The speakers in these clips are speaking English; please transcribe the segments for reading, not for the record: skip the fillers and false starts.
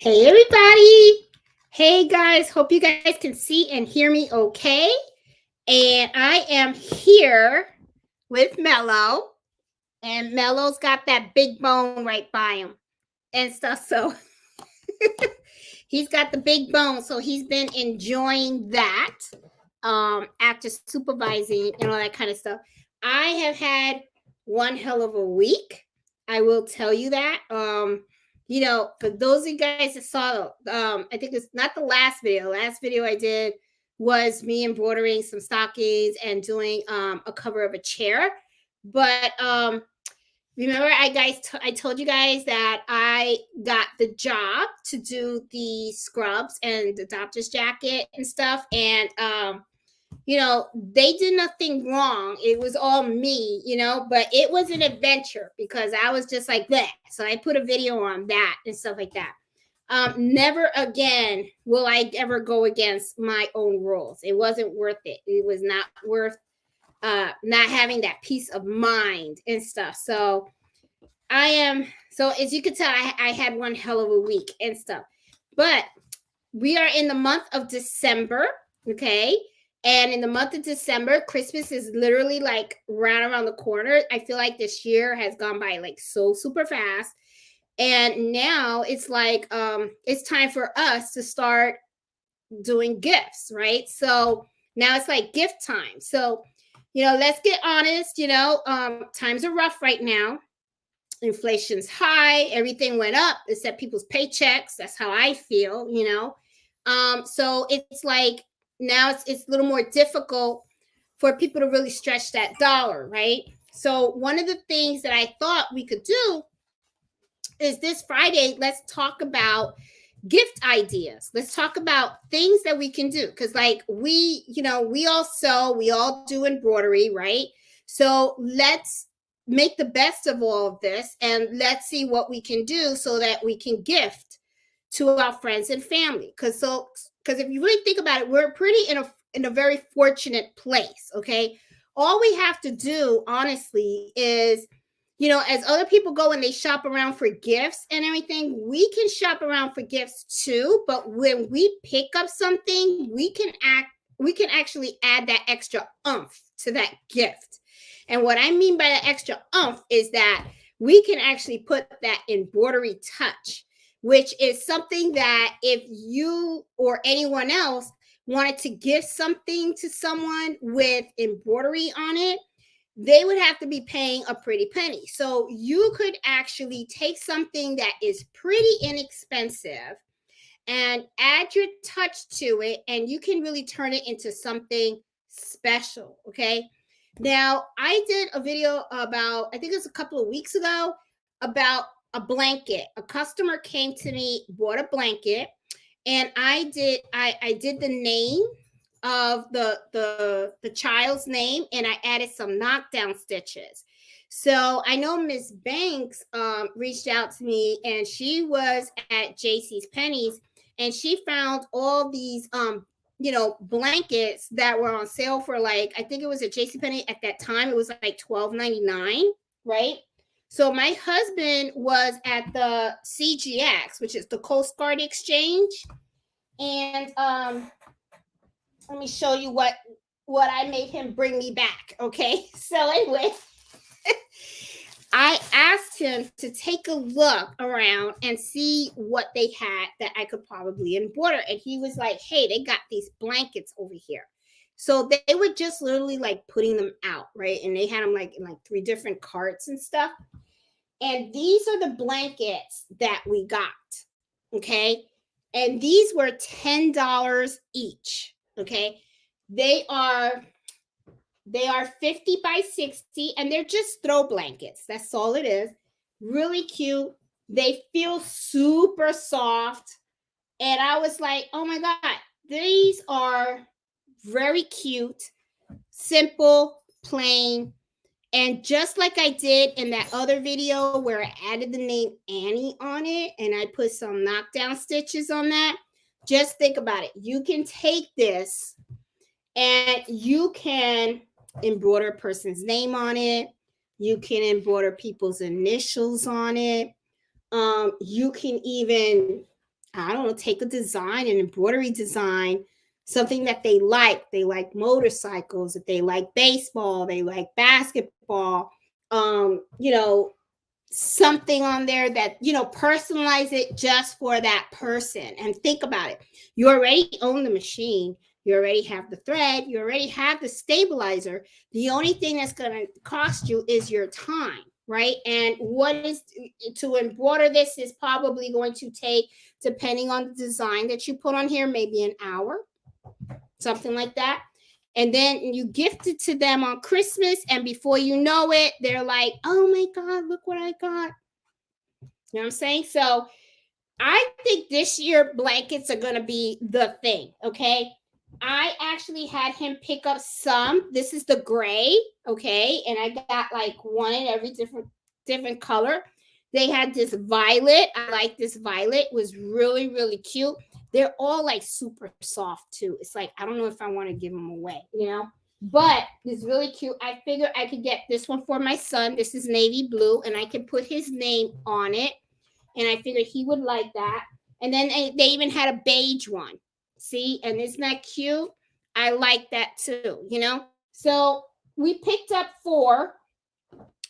Hey everybody. Hey guys, hope you guys can see and hear me okay. And I am here with Mello. And Mello's got that big bone right by him and stuff. So he's got the big bone. So he's been enjoying that after supervising and all that kind of stuff. I have had one hell of a week. I will tell you that. For those of you guys that saw, I think it's not the last video. The last video I did was me embroidering some stockings and doing a cover of a chair. But remember, I told you guys that I got the job to do the scrubs and the doctor's jacket and stuff, and they did nothing wrong. It was all me, but it was an adventure because I was just like that. So I put a video on that and stuff like that. Never again will I ever go against my own rules. It wasn't worth it. It was not worth not having that peace of mind and stuff. So as you can tell, I had one hell of a week and stuff. But we are in the month of December, okay? And in the month of December, Christmas is literally like right around the corner. I feel like this year has gone by like so super fast. And now it's like it's time for us to start doing gifts, right? So now it's like gift time. So, let's get honest, times are rough right now. Inflation's high, everything went up except people's paychecks. That's how I feel, so it's like now it's a little more difficult for people to really stretch that dollar, right? So one of the things that I thought we could do is this Friday, let's talk about gift ideas. Let's talk about things that we can do, because like we all sew, we all do embroidery, right? So let's make the best of all of this and let's see what we can do so that we can gift to our friends and family. Because if you really think about it, we're pretty in a very fortunate place, okay? All we have to do, honestly, is, as other people go and they shop around for gifts and everything, we can shop around for gifts too. But when we pick up something, we can actually add that extra oomph to that gift. And what I mean by the extra oomph is that we can actually put that embroidery touch, which is something that if you or anyone else wanted to gift something to someone with embroidery on it, they would have to be paying a pretty penny. So you could actually take something that is pretty inexpensive and add your touch to it, and you can really turn it into something special, okay? Now, I did a video about, I think it was a couple of weeks ago, about a blanket. A customer came to me, bought a blanket, and I did the name of the child's name, and I added some knockdown stitches. So I know Miss Banks reached out to me, and she was at JC's Penney's, and she found all these blankets that were on sale for, like, I think it was at JCPenney at that time, it was like $12.99, right? So my husband was at the CGX, which is the Coast Guard Exchange, and let me show you what I made him bring me back, okay? So anyway, I asked him to take a look around and see what they had that I could probably embroider. And he was like, hey, they got these blankets over here. So they were just literally like putting them out, right? And they had them like in like 3 different carts and stuff. And these are the blankets that we got, okay? And these were $10 each, okay? They are 50 by 60, and they're just throw blankets. That's all it is. Really cute. They feel super soft. And I was like, oh my God, these are very cute, simple, plain. And just like I did in that other video where I added the name Annie on it and I put some knockdown stitches on that, just think about it. You can take this and you can embroider a person's name on it. You can embroider people's initials on it. You can even, I don't know, take a design, an embroidery design, something that they like. They like motorcycles, if they like baseball, they like basketball, you know, something on there that, you know, personalize it just for that person. And think about it. You already own the machine. You already have the thread. You already have the stabilizer. The only thing that's going to cost you is your time, right? And what is to embroider this is probably going to take, depending on the design that you put on here, maybe an hour, something like that. And then you gift it to them on Christmas, and before you know it, they're like, oh my God, look what I got. You know what I'm saying? So I think this year blankets are going to be the thing, okay? I actually had him pick up some. This is the gray, okay? And I got like one in every different color. They had this violet. I like this violet. It was really, really cute. They're all like super soft too. It's like, I don't know if I want to give them away, you know? But it's really cute. I figured I could get this one for my son. This is navy blue, and I can put his name on it. And I figured he would like that. And then they even had a beige one. See? And isn't that cute? I like that too, you know? So we picked up 4,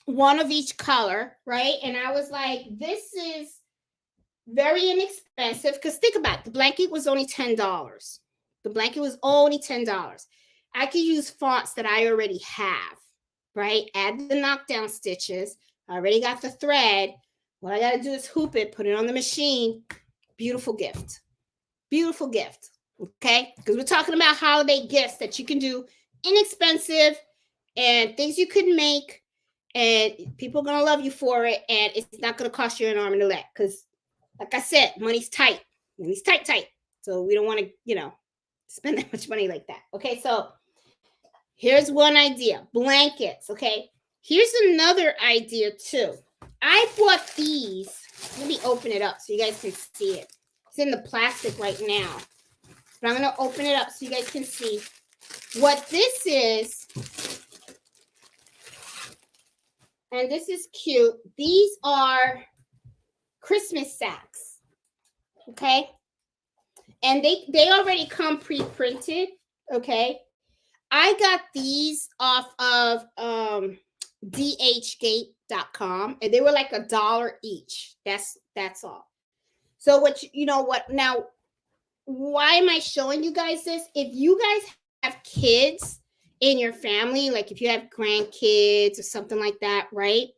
one of each color, right? And I was like, this is very inexpensive, because think about it, the blanket was only $10. The blanket was only $10. I could use fonts that I already have, right? Add the knockdown stitches. I already got the thread. What I got to do is hoop it, put it on the machine. Beautiful gift. Beautiful gift. Okay? Because we're talking about holiday gifts that you can do inexpensive and things you could make, and people are going to love you for it, and it's not going to cost you an arm and a leg, because like I said, money's tight. Money's tight. So we don't want to, you know, spend that much money like that. Okay, so here's one idea. Blankets, okay? Here's another idea too. I bought these. Let me open it up so you guys can see it. It's in the plastic right now. But I'm going to open it up so you guys can see what this is. And this is cute. These are Christmas sacks, okay? And they already come pre-printed, okay? I got these off of dhgate.com, and they were like $1 each. That's all. So what you know what now, why am I showing you guys this? If you guys have kids in your family, like if you have grandkids or something like that, right?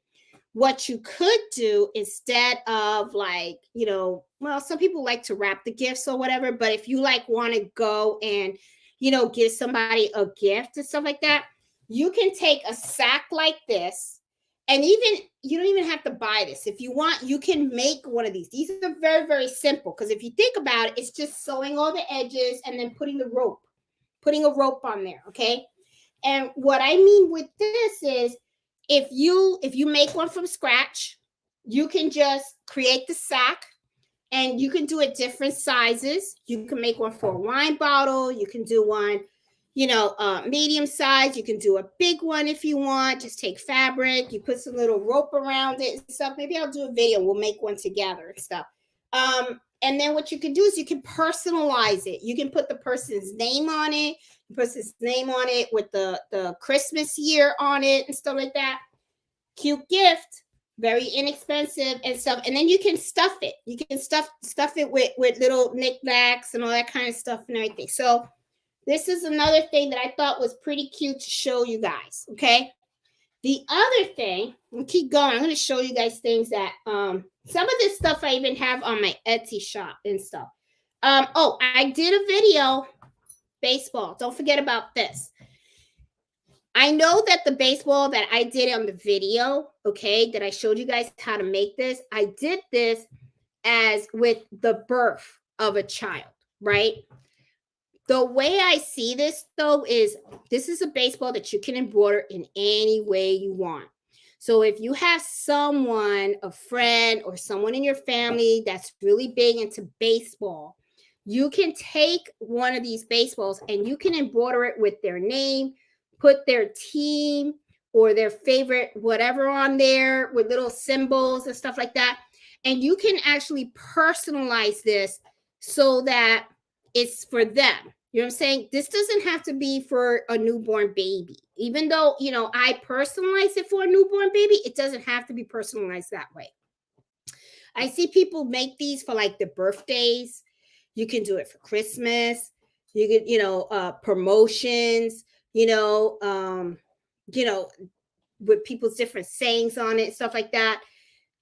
What you could do instead of, like, you know, well, some people like to wrap the gifts or whatever, but if you like want to go and, you know, give somebody a gift and stuff like that, you can take a sack like this, and even you don't even have to buy this. If you want, you can make one of these. These are very, very simple, because if you think about it, it's just sewing all the edges and then putting a rope on there, okay? And what I mean with this is, if you make one from scratch, you can just create the sack, and you can do it different sizes. You can make one for a wine bottle. You can do one, you know, medium size. You can do a big one if you want. Just take fabric. You put some little rope around it and stuff. Maybe I'll do a video. We'll make one together and stuff. And then what you can do is you can personalize it. You can put the person's name on it. The person's name on it with the Christmas year on it and stuff like that. Cute gift, very inexpensive and stuff. And then you can stuff it. You can stuff it with little knickknacks and all that kind of stuff and everything. So this is another thing that I thought was pretty cute to show you guys. Okay. The other thing, we'll keep going. I'm going to show you guys things that some of this stuff I even have on my Etsy shop and stuff. Oh, I did a video, baseball. Don't forget about this. I know that the baseball that I did on the video, okay, that I showed you guys how to make this, I did this as with the birth of a child, right? The way I see this, though, is this is a baseball that you can embroider in any way you want. So if you have someone, a friend, or someone in your family that's really big into baseball, you can take one of these baseballs and you can embroider it with their name, put their team or their favorite whatever on there with little symbols and stuff like that. And you can actually personalize this so that it's for them. You know what I'm saying? This doesn't have to be for a newborn baby. Even though, I personalize it for a newborn baby, it doesn't have to be personalized that way. I see people make these for like the birthdays. You can do it for Christmas. You could, promotions, you know, with people's different sayings on it, stuff like that.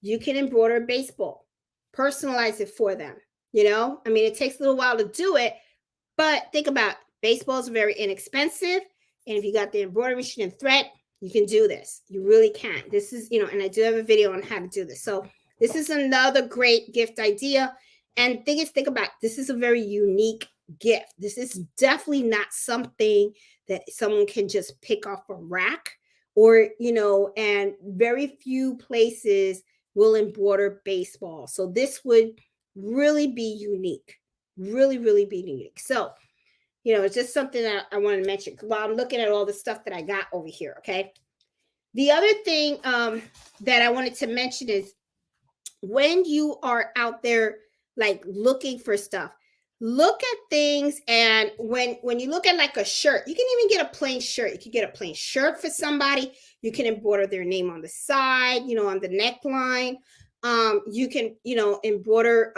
You can embroider baseball, personalize it for them. I mean, it takes a little while to do it, but think about it. Baseball is very inexpensive. And if you got the embroidery machine and thread, you can do this. You really can. This is, and I do have a video on how to do this. So this is another great gift idea. And think about, this is a very unique gift. This is definitely not something that someone can just pick off a rack or, and very few places will embroider baseball. So this would really be unique, really, really be unique. So, it's just something that I wanted to mention while I'm looking at all the stuff that I got over here. Okay. The other thing that I wanted to mention is when you are out there, like looking for stuff, look at things. And when you look at like a shirt, you can even get a plain shirt. You can get a plain shirt for somebody. You can embroider their name on the side, on the neckline. You can, embroider,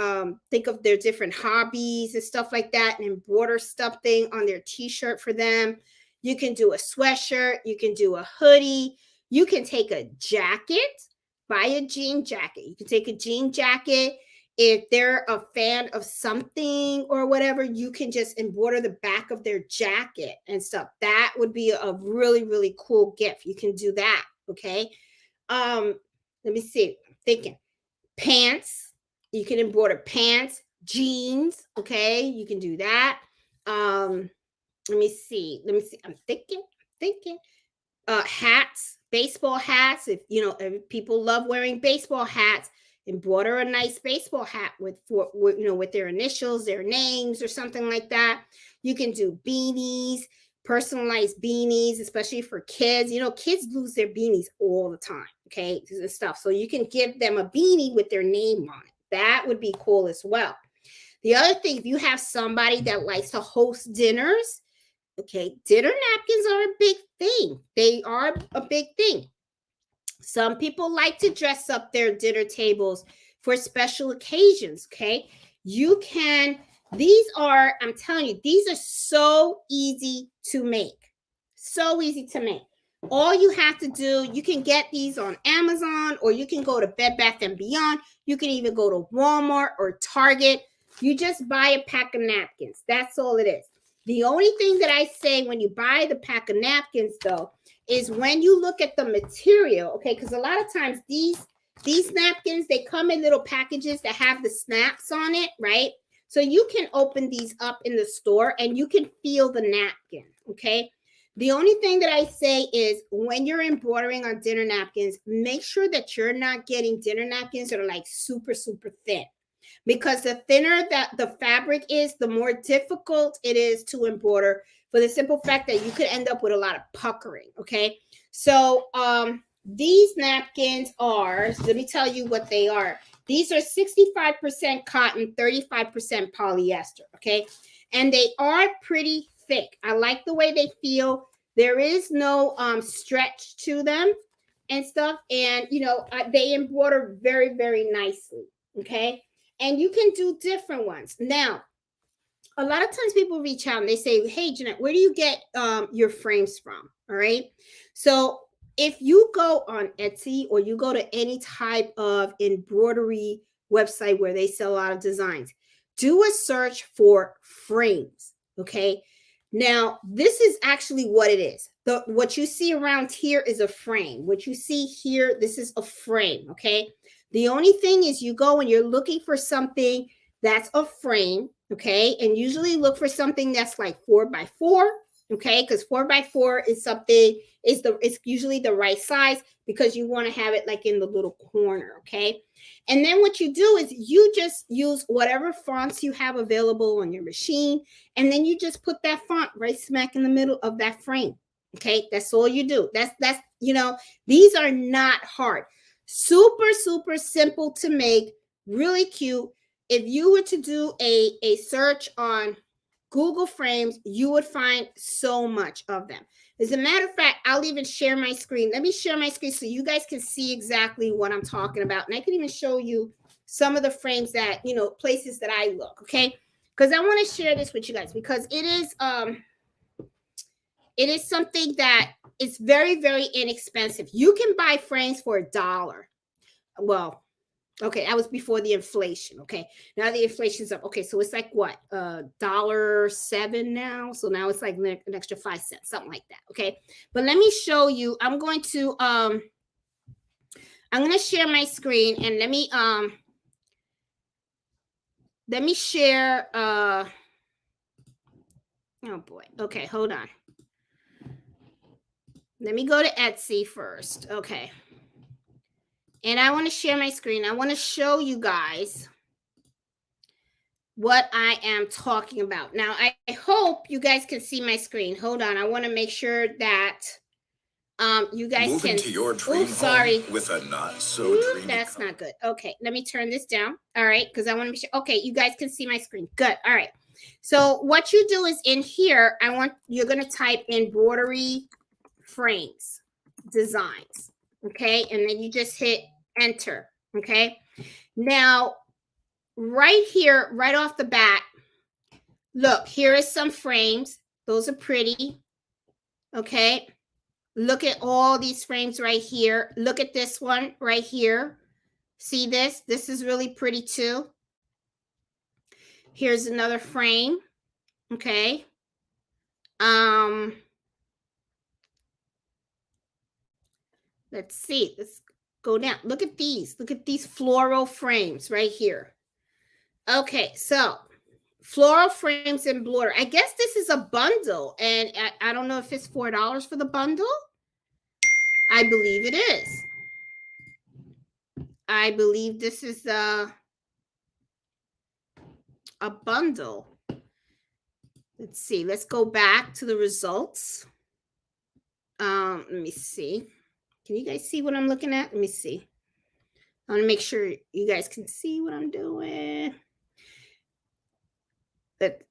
think of their different hobbies and stuff like that, and embroider something on their t-shirt for them. You can do a sweatshirt. You can do a hoodie. You can take a jacket, buy a jean jacket. You can take a jean jacket. If they're a fan of something or whatever, you can just embroider the back of their jacket and stuff. That would be a really, really cool gift. You can do that. Okay. Let me see. I'm thinking. Pants, you can embroider pants, jeans. Okay, you can do that. Let me see. I'm thinking. Hats, baseball hats. If people love wearing baseball hats, embroider a nice baseball hat with their initials, their names, or something like that. You can do beanies, personalized beanies, especially for kids. Kids lose their beanies all the time. Okay, and stuff. So you can give them a beanie with their name on it. That would be cool as well. The other thing, if you have somebody that likes to host dinners, okay, dinner napkins are a big thing. They are a big thing. Some people like to dress up their dinner tables for special occasions. Okay, I'm telling you, these are so easy to make. So easy to make. All you have to do, you can get these on Amazon, or you can go to Bed Bath & Beyond. You can even go to Walmart or Target. You just buy a pack of napkins. That's all it is. The only thing that I say when you buy the pack of napkins, though, is when you look at the material, okay, because a lot of times these napkins, they come in little packages that have the snaps on it, right? So you can open these up in the store and you can feel the napkin, okay? The only thing that I say is when you're embroidering on dinner napkins, make sure that you're not getting dinner napkins that are like super, super thin. Because the thinner that the fabric is, the more difficult it is to embroider, for the simple fact that you could end up with a lot of puckering, okay? So these napkins are, let me tell you what they are. These are 65% cotton, 35% polyester, okay? And they are pretty thick. I like the way they feel. There is no stretch to them and stuff. And, they embroider very, very nicely, okay? And you can do different ones. Now, a lot of times people reach out and they say, hey, Jeanette, where do you get your frames from? All right. So if you go on Etsy or you go to any type of embroidery website where they sell a lot of designs, do a search for frames. Okay. Now, this is actually what it is. What you see around here is a frame. What you see here, this is a frame. Okay. The only thing is you go and you're looking for something that's a frame, okay? And usually look for something that's like 4x4, okay? Because 4x4 is something, it's usually the right size because you want to have it like in the little corner, okay? And then what you do is you just use whatever fonts you have available on your machine, and then you just put that font right smack in the middle of that frame, okay? That's all you do. That's these are not hard. Super, super simple to make, really cute. if you were to do a search on Google frames, you would find so much of them. As a matter of fact, I'll even share my screen. Let me share my screen so you guys can see exactly what I'm talking about. And I can even show you some of the frames that, you know, places that I look, okay? Because I want to share this with you guys because it is something that is very, very inexpensive. You can buy frames for $1. Well, okay, that was before the inflation. Okay, now the inflation's up. Okay, so it's like what, $1.07 now. So now it's like an extra 5 cents, something like that. Okay, but let me show you. I'm going to share my screen and let me share. Oh boy. Okay, hold on. Let me go to Etsy first. Okay. And I want to share my screen. I want to show you guys what I am talking about. Now, I hope you guys can see my screen. Hold on. I want to make sure that you guys Move can. Into your dream sorry. Home with a not so dreamy. That's not good. Okay, let me turn this down. All right, because I want to be sure. Okay, you guys can see my screen. Good. All right. So what you do is in here, you're going to type embroidery frames designs. Okay, and then you just hit enter. Okay, now right here, right off the bat, look, here is some frames. Those are pretty. Okay, look at all these frames right here. Look at this one right here. See this? This is really pretty too. Here's another frame. Okay, let's see. Let's go down. Look at these. Look at these floral frames right here. Okay, so floral frames and embroidery. I guess this is a bundle, and I don't know if it's $4 for the bundle. I believe it is. I believe this is a bundle. Let's see. Let's go back to the results. Let me see. Can you guys see what I'm looking at? Let me see. I want to make sure you guys can see what I'm doing. But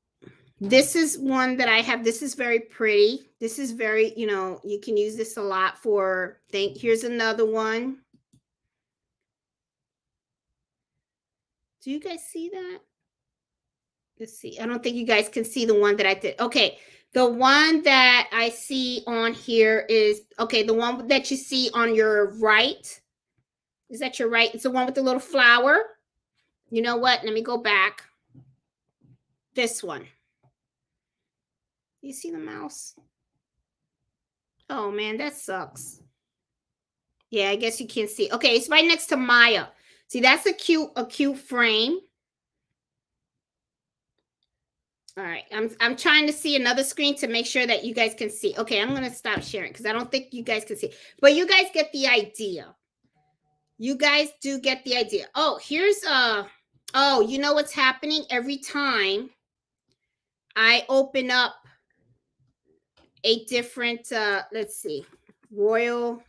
this is one that I have. This is very pretty. This is very, you know, you can use this a lot for here's another one. Do you guys see that? Let's see. I don't think you guys can see the one that I did. Okay. The one that I see on here is, okay, the one that you see on your right. Is that your right? It's the one with the little flower. You know what? Let me go back. This one. You see the mouse? Oh, man, that sucks. Yeah, I guess you can't see. Okay, it's right next to Maya. See, that's a cute frame. All right, I'm trying to see another screen to make sure that you guys can see. Okay, I'm gonna stop sharing because I don't think you guys can see, but you guys get the idea. You guys do get the idea. Oh, here's oh, you know what's happening every time I open up a different let's see, royal.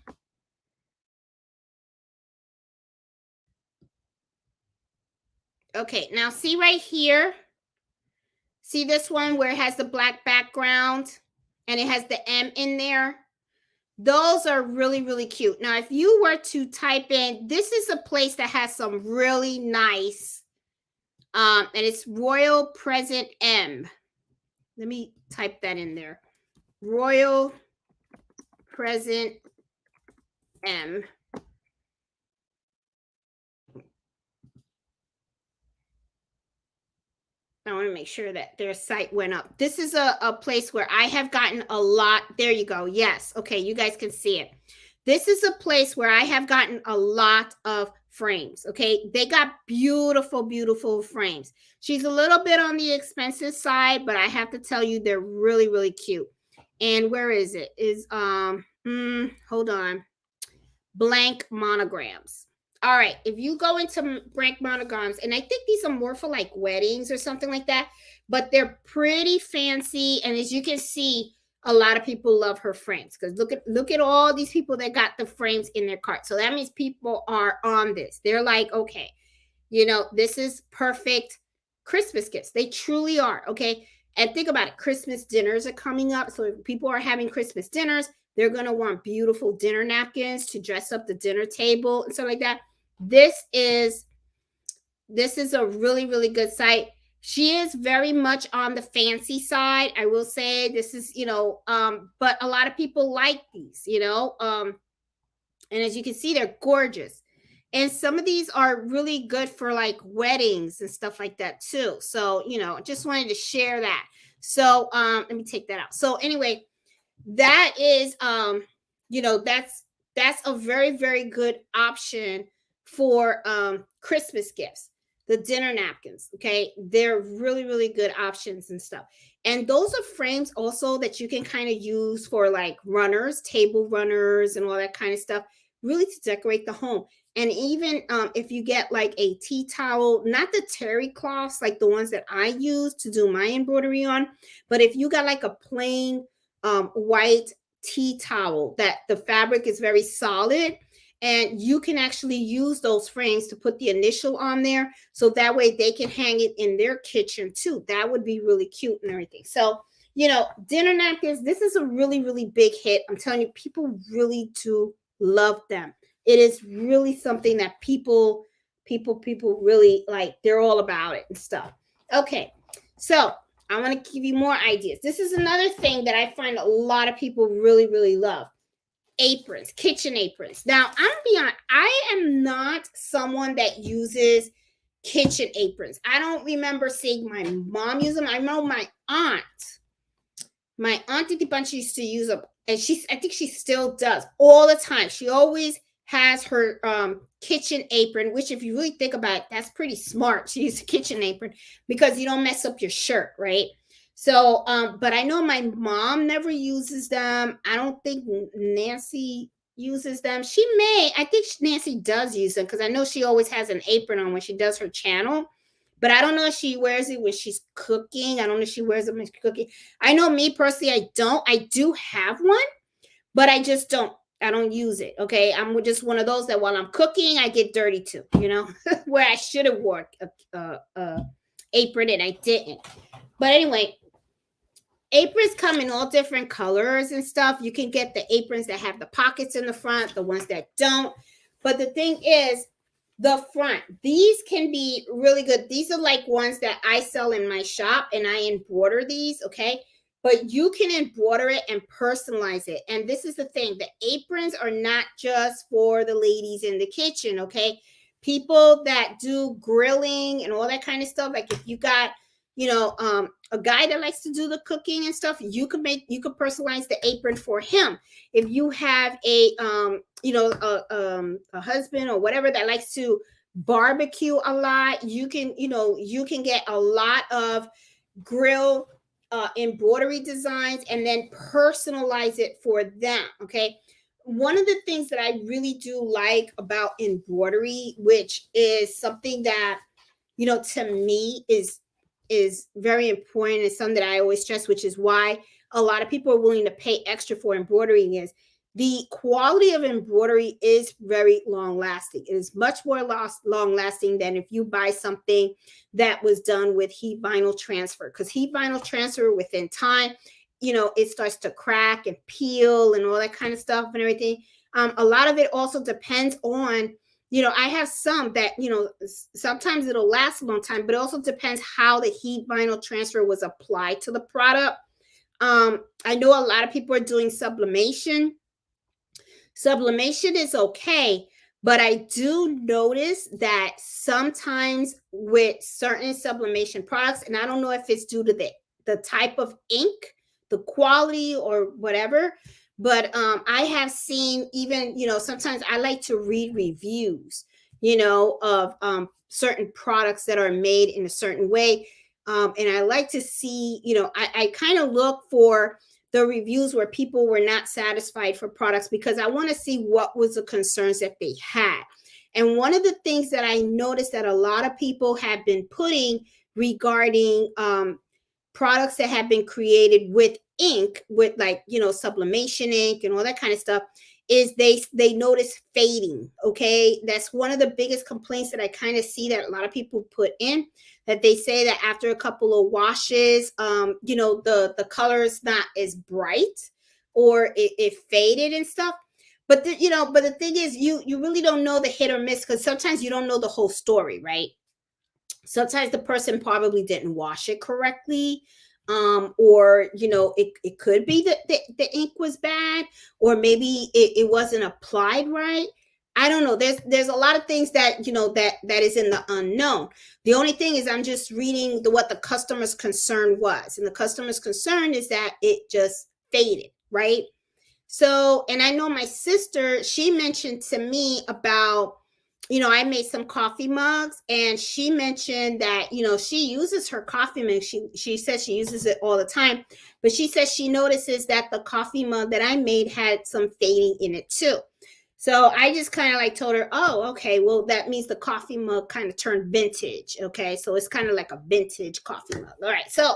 Okay, now see right here. See this one where it has the black background and it has the M in there? Those are really, really cute. Now, if you were to type in, this is a place that has some really nice, and it's Royal Present M. Let me type that in there. Royal Present M. I want to make sure that their site went up. This is a place where I have gotten a lot. There you go. Yes. Okay. You guys can see it. This is a place where I have gotten a lot of frames. Okay. They got beautiful, beautiful frames. She's a little bit on the expensive side, but I have to tell you, they're really, really cute. And where is it? Hold on. Blank monograms. All right, if you go into blank monograms, and I think these are more for like weddings or something like that, but they're pretty fancy. And as you can see, a lot of people love her frames because look at all these people that got the frames in their cart. So that means people are on this. They're like, okay, You know, this is perfect Christmas gifts. They truly are. Okay. And think about it. Christmas dinners are coming up. So if people are having Christmas dinners, they're going to want beautiful dinner napkins to dress up the dinner table and stuff like that. This is this is a really, really good site. She is very much on the fancy side. I will say this is, but a lot of people like these, and as you can see, they're gorgeous. And some of these are really good for like weddings and stuff like that too. So, just wanted to share that. So, let me take that out. So anyway, that is that's a very, very good option for Christmas gifts. The dinner napkins, okay? They're really, really good options and stuff. And those are frames also that you can kind of use for like runners, table runners, and all that kind of stuff, really to decorate the home. And even if you get like a tea towel, not the terry cloths like the ones that I use to do my embroidery on, but if you got like a plain white tea towel that the fabric is very solid, and you can actually use those frames to put the initial on there, so that way they can hang it in their kitchen too. That would be really cute and everything. So, dinner napkins, this is a really, really big hit. I'm telling you, people really do love them. It is really something that people really like. They're all about it and stuff. Okay, so I want to give you more ideas. This is another thing that I find a lot of people really, really love. Aprons, kitchen aprons. Now, I'm gonna be honest, I am not someone that uses kitchen aprons. I don't remember seeing my mom use them. I know my aunt Didi Bunch used to use them, and I think she still does all the time. She always has her kitchen apron, which if you really think about it, that's pretty smart to use a kitchen apron because you don't mess up your shirt, right? So, but I know my mom never uses them. I don't think Nancy uses them. I think Nancy does use them because I know she always has an apron on when she does her channel. But I don't know if she wears it when she's cooking. I don't know if she wears it when she's cooking. I know me personally, I don't. I do have one, but I just don't. I don't use it. Okay. I'm just one of those that while I'm cooking, I get dirty too, where I should have worn a apron and I didn't. But anyway, aprons come in all different colors and stuff. You can get the aprons that have the pockets in the front, the ones that don't. But the thing is, the front, these can be really good. These are like ones that I sell in my shop and I embroider these, okay? But you can embroider it and personalize it. And this is the thing, the aprons are not just for the ladies in the kitchen, okay? People that do grilling and all that kind of stuff, like if you got a guy that likes to do the cooking and stuff, you could personalize the apron for him. If you have a husband or whatever that likes to barbecue a lot, you can get a lot of grill embroidery designs and then personalize it for them. Okay. One of the things that I really do like about embroidery, which is something that, to me is very important, and something that I always stress, which is why a lot of people are willing to pay extra for embroidering, is the quality of embroidery is very long lasting. It is much more long lasting than if you buy something that was done with heat vinyl transfer, because heat vinyl transfer within time, it starts to crack and peel and all that kind of stuff and everything. A lot of it also depends on, I have some that, sometimes it'll last a long time, but it also depends how the heat vinyl transfer was applied to the product. I know a lot of people are doing sublimation. Sublimation is okay, but I do notice that sometimes with certain sublimation products, and I don't know if it's due to the type of ink, the quality, or whatever, but I have seen even, sometimes I like to read reviews, of certain products that are made in a certain way. And I like to see, I kind of look for the reviews where people were not satisfied for products, because I want to see what was the concerns that they had. And one of the things that I noticed that a lot of people have been putting regarding products that have been created with ink, with like, sublimation ink and all that kind of stuff, is they notice fading. Okay, that's one of the biggest complaints that I kind of see that a lot of people put in, that they say that after a couple of washes, the color is not as bright, or it faded and stuff. But the thing is, you really don't know the hit or miss, because sometimes you don't know the whole story, right? Sometimes the person probably didn't wash it correctly, or it could be that the ink was bad, or maybe it wasn't applied right. I don't know. There's a lot of things that that is in the unknown. The only thing is, I'm just reading what the customer's concern was, and the customer's concern is that it just faded, right? So, and I know my sister, she mentioned to me about, I made some coffee mugs, and she mentioned that, she uses her coffee mug. She says she uses it all the time, but she says she notices that the coffee mug that I made had some fading in it too. So I just kind of like told her, oh, okay, well, that means the coffee mug kind of turned vintage. Okay. So it's kind of like a vintage coffee mug. All right. So,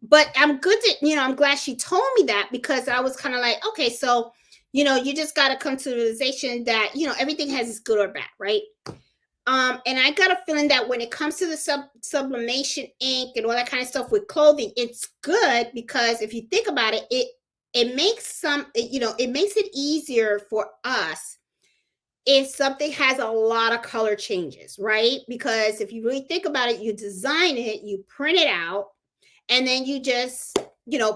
but I'm good to, I'm glad she told me that, because I was kind of like, okay, so, you just got to come to the realization that, everything has its good or bad, right? And I got a feeling that when it comes to the sublimation ink and all that kind of stuff with clothing, it's good, because if you think about it, it makes it makes it easier for us if something has a lot of color changes, right? Because if you really think about it, you design it, you print it out, and then you just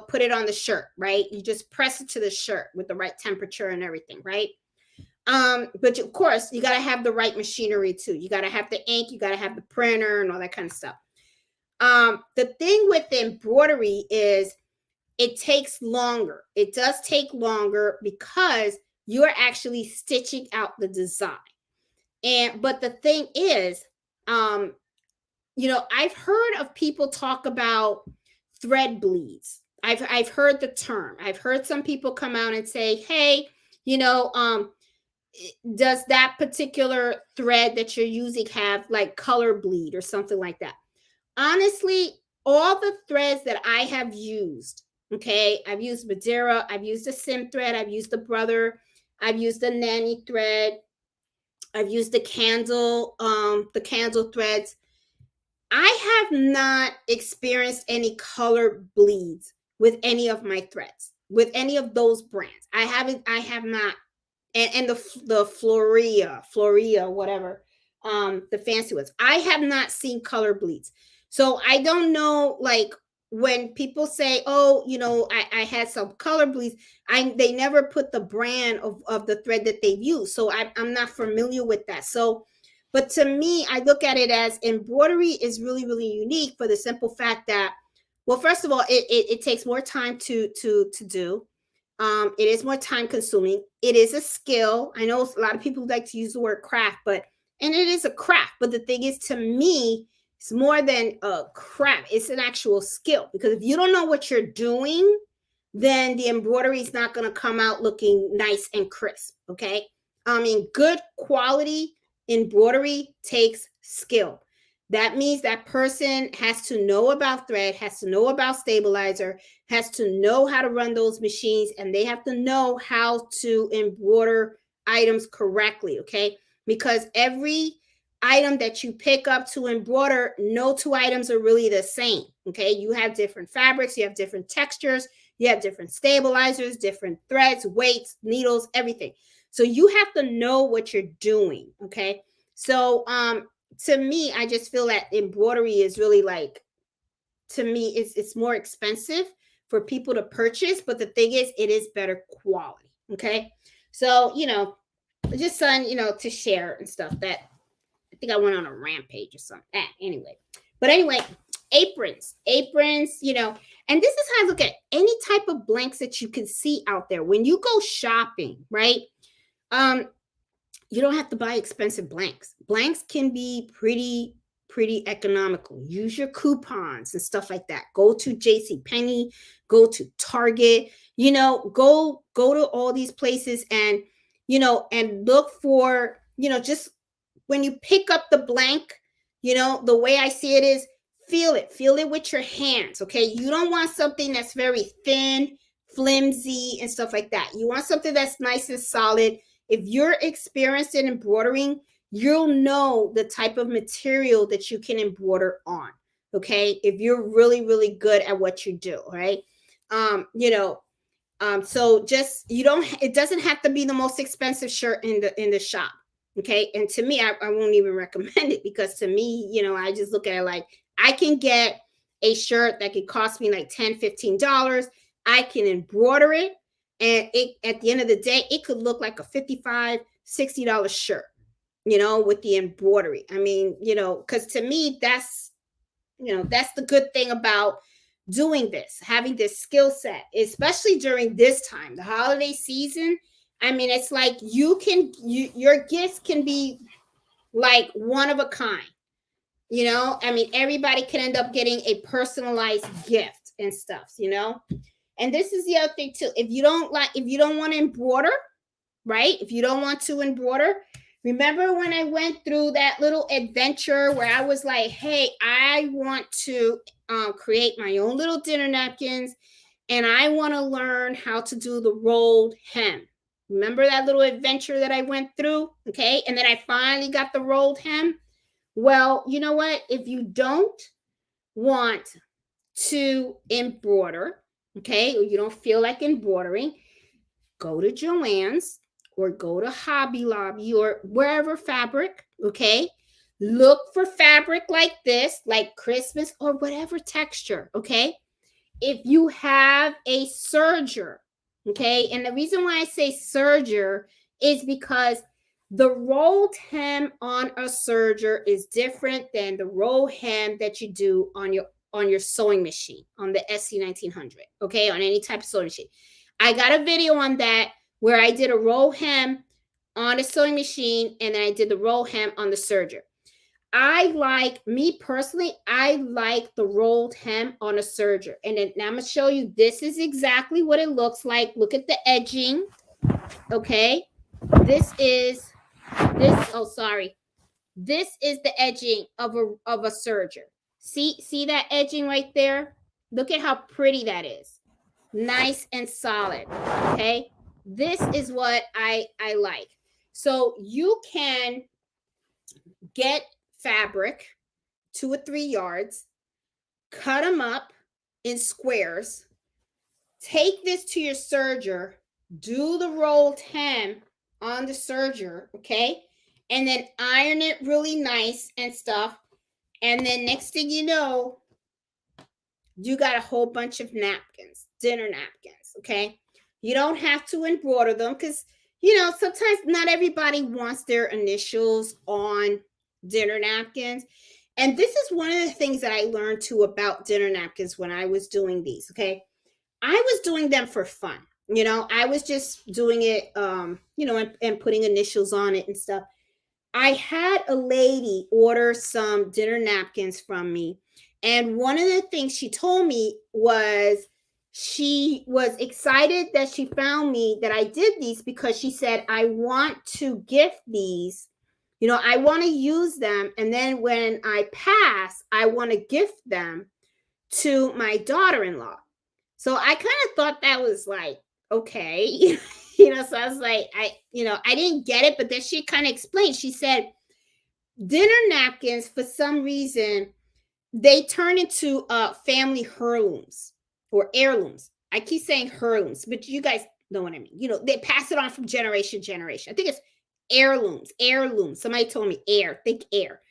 put it on the shirt, right? You just press it to the shirt with the right temperature and everything, right? But of course, you got to have the right machinery too. You got to have the ink, you got to have the printer and all that kind of stuff. The thing with the embroidery is it takes longer. It does take longer, because you're actually stitching out the design. But the thing is, I've heard of people talk about thread bleeds. I've heard the term. I've heard some people come out and say, hey, does that particular thread that you're using have like color bleed or something like that? Honestly, all the threads that I have used, okay, I've used Madeira, I've used the Sim thread, I've used the Brother, I've used the Nanny thread, I've used the candle threads. I have not experienced any color bleeds with any of my threads, with any of those brands. I have not. And the Floria, whatever, the fancy ones, I have not seen color bleeds. So I don't know, like, when people say, oh, I had some color bleeds, they never put the brand of the thread that they've used. So I'm not familiar with that. So, but to me, I look at it as embroidery is really, really unique, for the simple fact that, well, first of all, it takes more time to do. It is more time consuming. It is a skill. I know a lot of people like to use the word craft, and it is a craft. But the thing is, to me, it's more than a craft. It's an actual skill, because if you don't know what you're doing, then the embroidery is not going to come out looking nice and crisp. Okay. Good quality embroidery takes skill. That means that person has to know about thread, has to know about stabilizer, has to know how to run those machines, and they have to know how to embroider items correctly, okay? Because every item that you pick up to embroider, no two items are really the same, okay? You have different fabrics, you have different textures, you have different stabilizers, different threads, weights, needles, everything. So you have to know what you're doing, okay? So to me, I just feel that embroidery is really, like, to me, it's more expensive for people to purchase, but the thing is, it is better quality. Okay. So, just son, to share and stuff, that I think I went on a rampage or something. Anyway. But anyway, aprons, and this is how I look at any type of blanks that you can see out there. When you go shopping, right? You don't have to buy expensive blanks. Blanks can be pretty economical. Use your coupons and stuff like that. Go to JC Penney, go to Target, go to all these places, and and look for, just when you pick up the blank, the way I see it is feel it with your hands. Okay. You don't want something that's very thin, flimsy and stuff like that. You want something that's nice and solid. If you're experienced in embroidering, you'll know the type of material that you can embroider on. Okay, if you're really, really good at what you do, right? So just you don't. It doesn't have to be the most expensive shirt in the shop. Okay, and to me, I won't even recommend it, because to me, I just look at it like I can get a shirt that could cost me like $10-15. I can embroider it, and it at the end of the day, it could look like a $55-60 shirt, with the embroidery. I mean, because to me, that's the good thing about doing this, having this skill set, especially during this time, the holiday season. I mean, it's like your gifts can be like one of a kind. I mean, everybody can end up getting a personalized gift and stuff. And this is the other thing too. If you don't want to embroider, right? If you don't want to embroider, remember when I went through that little adventure where I was like, hey, I want to create my own little dinner napkins, and I want to learn how to do the rolled hem. Remember that little adventure that I went through? Okay. And then I finally got the rolled hem. Well, you know what? If you don't want to embroider, okay, or you don't feel like embroidering, go to Joann's or go to Hobby Lobby or wherever fabric, okay? Look for fabric like this, like Christmas or whatever texture, okay? If you have a serger, okay? And the reason why I say serger is because the rolled hem on a serger is different than the roll hem that you do on your sewing machine, on the SC1900, okay? On any type of sewing machine. I got a video on that where I did a roll hem on a sewing machine, and then I did the roll hem on the serger. Me personally, I like the rolled hem on a serger. And then now I'm going to show you, this is exactly what it looks like. Look at the edging. Okay. This is the edging of a serger. See that edging right there? Look at how pretty that is. Nice and solid. Okay. This is what I like. So you can get fabric 2 or 3 yards, cut them up in squares, take this to your serger, do the rolled hem on the serger, okay? And then iron it really nice and stuff. And then next thing you know, you got a whole bunch of napkins, dinner napkins, okay? You don't have to embroider them because, sometimes not everybody wants their initials on dinner napkins. And this is one of the things that I learned too about dinner napkins when I was doing these, okay? I was doing them for fun. I was just doing it, and putting initials on it and stuff. I had a lady order some dinner napkins from me. And one of the things she told me was she was excited that she found me, that I did these, because she said, I want to gift these. I want to use them. And then when I pass, I want to gift them to my daughter-in-law. So I kind of thought that was like, okay. So I was like, I didn't get it, but then she kind of explained. She said, dinner napkins, for some reason, they turn into family heirlooms or heirlooms. I keep saying heirlooms, but you guys know what I mean. They pass it on from generation to generation. I think it's heirlooms. Somebody told me heir, think heir.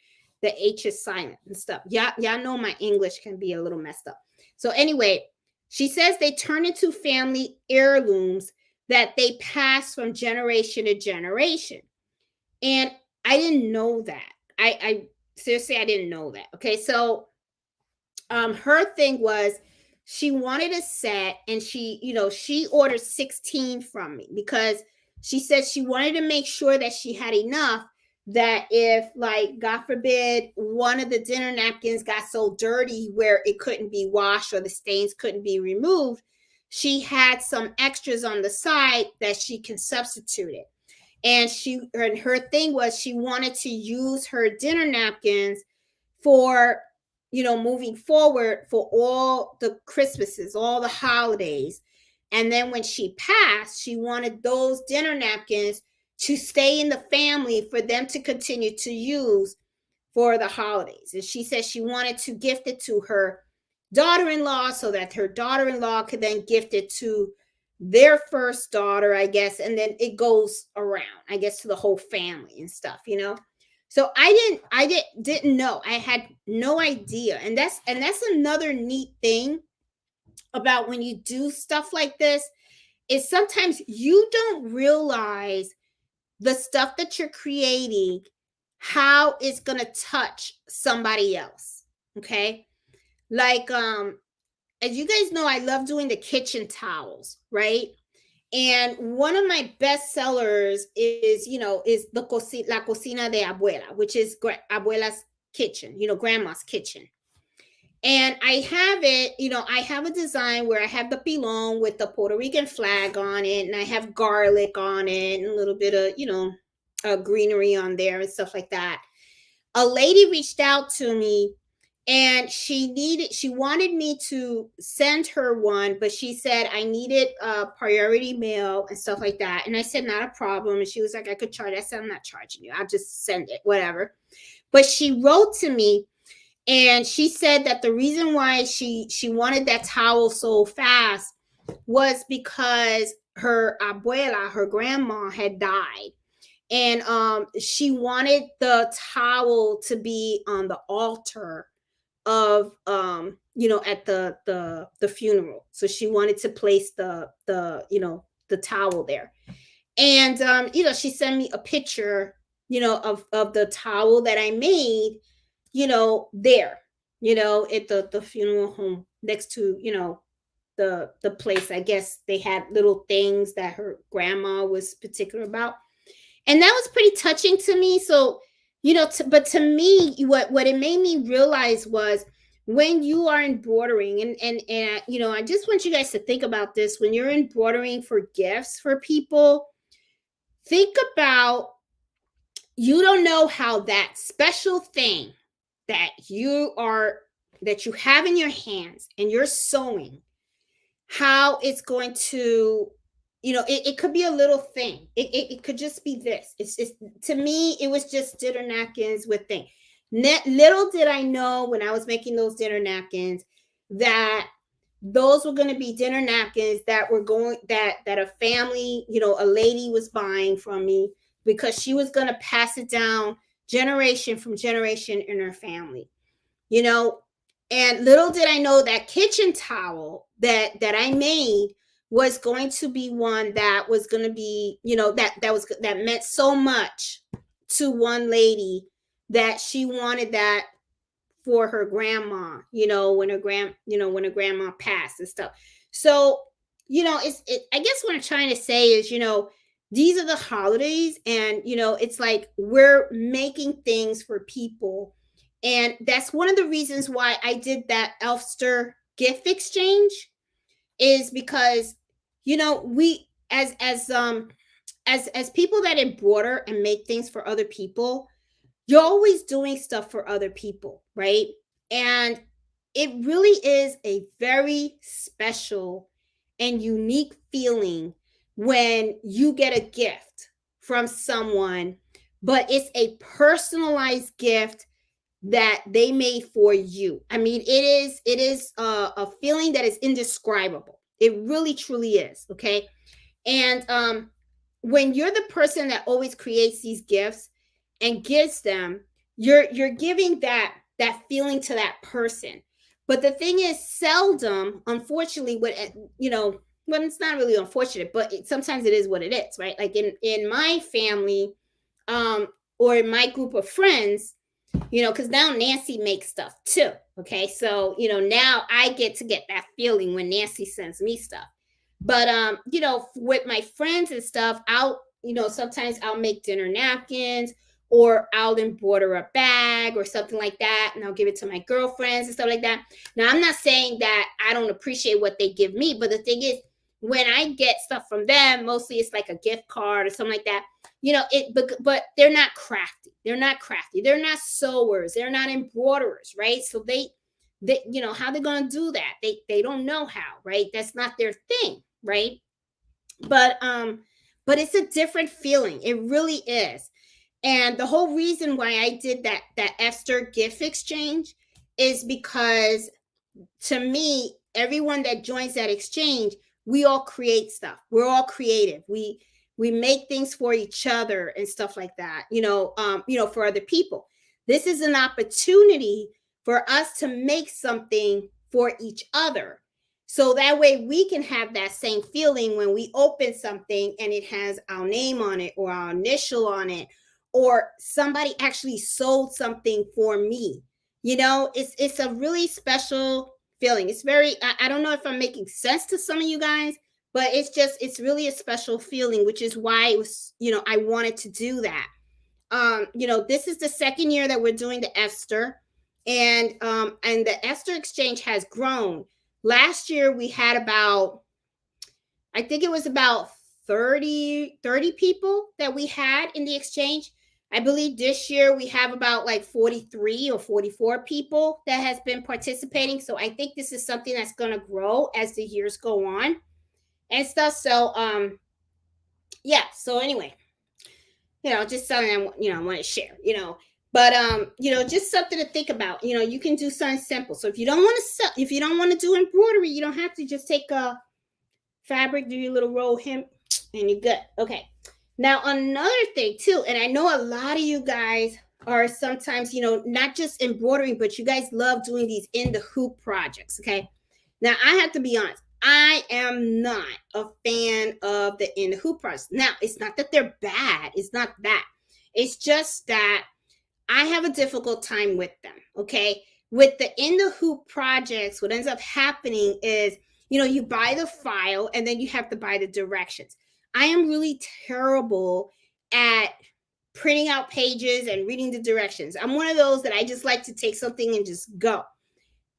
The H is silent and stuff. Y'all know my English can be a little messed up. So anyway, she says they turn into family heirlooms that they pass from generation to generation. And I didn't know that. I seriously, I didn't know that. Okay, so her thing was she wanted a set, and she ordered 16 from me because she said she wanted to make sure that she had enough, that if, like, God forbid, one of the dinner napkins got so dirty where it couldn't be washed or the stains couldn't be removed, she had some extras on the side that she can substitute it. And her thing was she wanted to use her dinner napkins for, moving forward, for all the Christmases, all the holidays. And then when she passed, she wanted those dinner napkins to stay in the family for them to continue to use for the holidays. And she said she wanted to gift it to her daughter-in-law so that her daughter-in-law could then gift it to their first daughter, I guess, and then it goes around, I guess, to the whole family and stuff, you know. So I didn't know. I had no idea. And that's another neat thing about when you do stuff like this is sometimes you don't realize the stuff that you're creating, how it's going to touch somebody else. Okay? Like as you guys know, I love doing the kitchen towels, right? And one of my best sellers is, is the la cocina de abuela, which is abuela's kitchen, grandma's kitchen. And I have it, I have a design where I have the pilon with the Puerto Rican flag on it, and I have garlic on it, and a little bit of, greenery on there and stuff like that. A lady reached out to me and she wanted me to send her one, but she said I needed priority mail and stuff like that. And I said, not a problem. And she was like, I could charge. I said, I'm not charging you. I'll just send it, whatever. But she wrote to me and she said that the reason why she wanted that towel so fast was because her abuela, her grandma, had died. And she wanted the towel to be on the altar of at the funeral. So she wanted to place the towel there. And she sent me a picture, of the towel that I made, there, at the funeral home next to, the place. I guess they had little things that her grandma was particular about. And that was pretty touching to me. So, but to me, what it made me realize was when you are embroidering, and I just want you guys to think about this. When you're embroidering for gifts for people, think about, you don't know how that special thing that you have in your hands and you're sewing, how it's going to, it could be a little thing. It could just be this. It's to me, it was just dinner napkins with thing. Little did I know when I was making those dinner napkins that those were going to be dinner napkins that were going, that a family, a lady was buying from me because she was going to pass it down generation from generation in her family, and little did I know that kitchen towel that I made was going to be one that was going to be, that meant so much to one lady that she wanted that for her grandma, when her grandma passed and stuff. So, I guess what I'm trying to say is, these are the holidays, and, it's like we're making things for people. And that's one of the reasons why I did that Elfster gift exchange, is because, we as people that embroider and make things for other people, you're always doing stuff for other people, right? And it really is a very special and unique feeling when you get a gift from someone, but it's a personalized gift that they made for you. I mean, it is a feeling that is indescribable. It really truly is. Okay. And when you're the person that always creates these gifts and gives them, you're giving that feeling to that person. But the thing is, seldom, unfortunately, when it's not really unfortunate, but sometimes it is what it is, right? Like in my family, or in my group of friends, because now Nancy makes stuff too. Okay. So, now I get that feeling when Nancy sends me stuff. But, with my friends and stuff, sometimes I'll make dinner napkins, or I'll embroider a bag or something like that. And I'll give it to my girlfriends and stuff like that. Now, I'm not saying that I don't appreciate what they give me, but the thing is, when I get stuff from them, mostly it's like a gift card or something like that. But they're not crafty. They're not crafty. They're not sewers. They're not embroiderers, right? So they how they're gonna do that? They don't know how, right? That's not their thing. right? But it's a different feeling. It really is. And the whole reason why I did that Esther gift exchange is because, to me, everyone that joins that exchange, we all create stuff. We're all creative. We make things for each other and stuff like that, for other people. This is an opportunity for us to make something for each other. So that way we can have that same feeling when we open something and it has our name on it or our initial on it, or somebody actually sold something for me. It's a really special feeling. It's very, I don't know if I'm making sense to some of you guys, but it's really a special feeling, which is why it was, I wanted to do that. This is the second year that we're doing the Esther, and the Esther exchange has grown. Last year we had about, I think it was about 30 people that we had in the exchange. I believe this year we have about like 43 or 44 people that has been participating. So I think this is something that's going to grow as the years go on and stuff. So yeah, so anyway, just something I want to share, but just something to think about. You can do something simple. So if you don't want to do embroidery, you don't have to. Just take a fabric, do your little roll hem, and you're good. Okay. Now another thing too, and I know a lot of you guys are sometimes, not just embroidering, but you guys love doing these in the hoop projects. Okay. Now I have to be honest, I am not a fan of the in the hoop projects. Now it's not that they're bad. It's not that. It's just that I have a difficult time with them. Okay. With the in the hoop projects, what ends up happening is, you buy the file and then you have to buy the directions. I am really terrible at printing out pages and reading the directions. I'm one of those that I just like to take something and just go.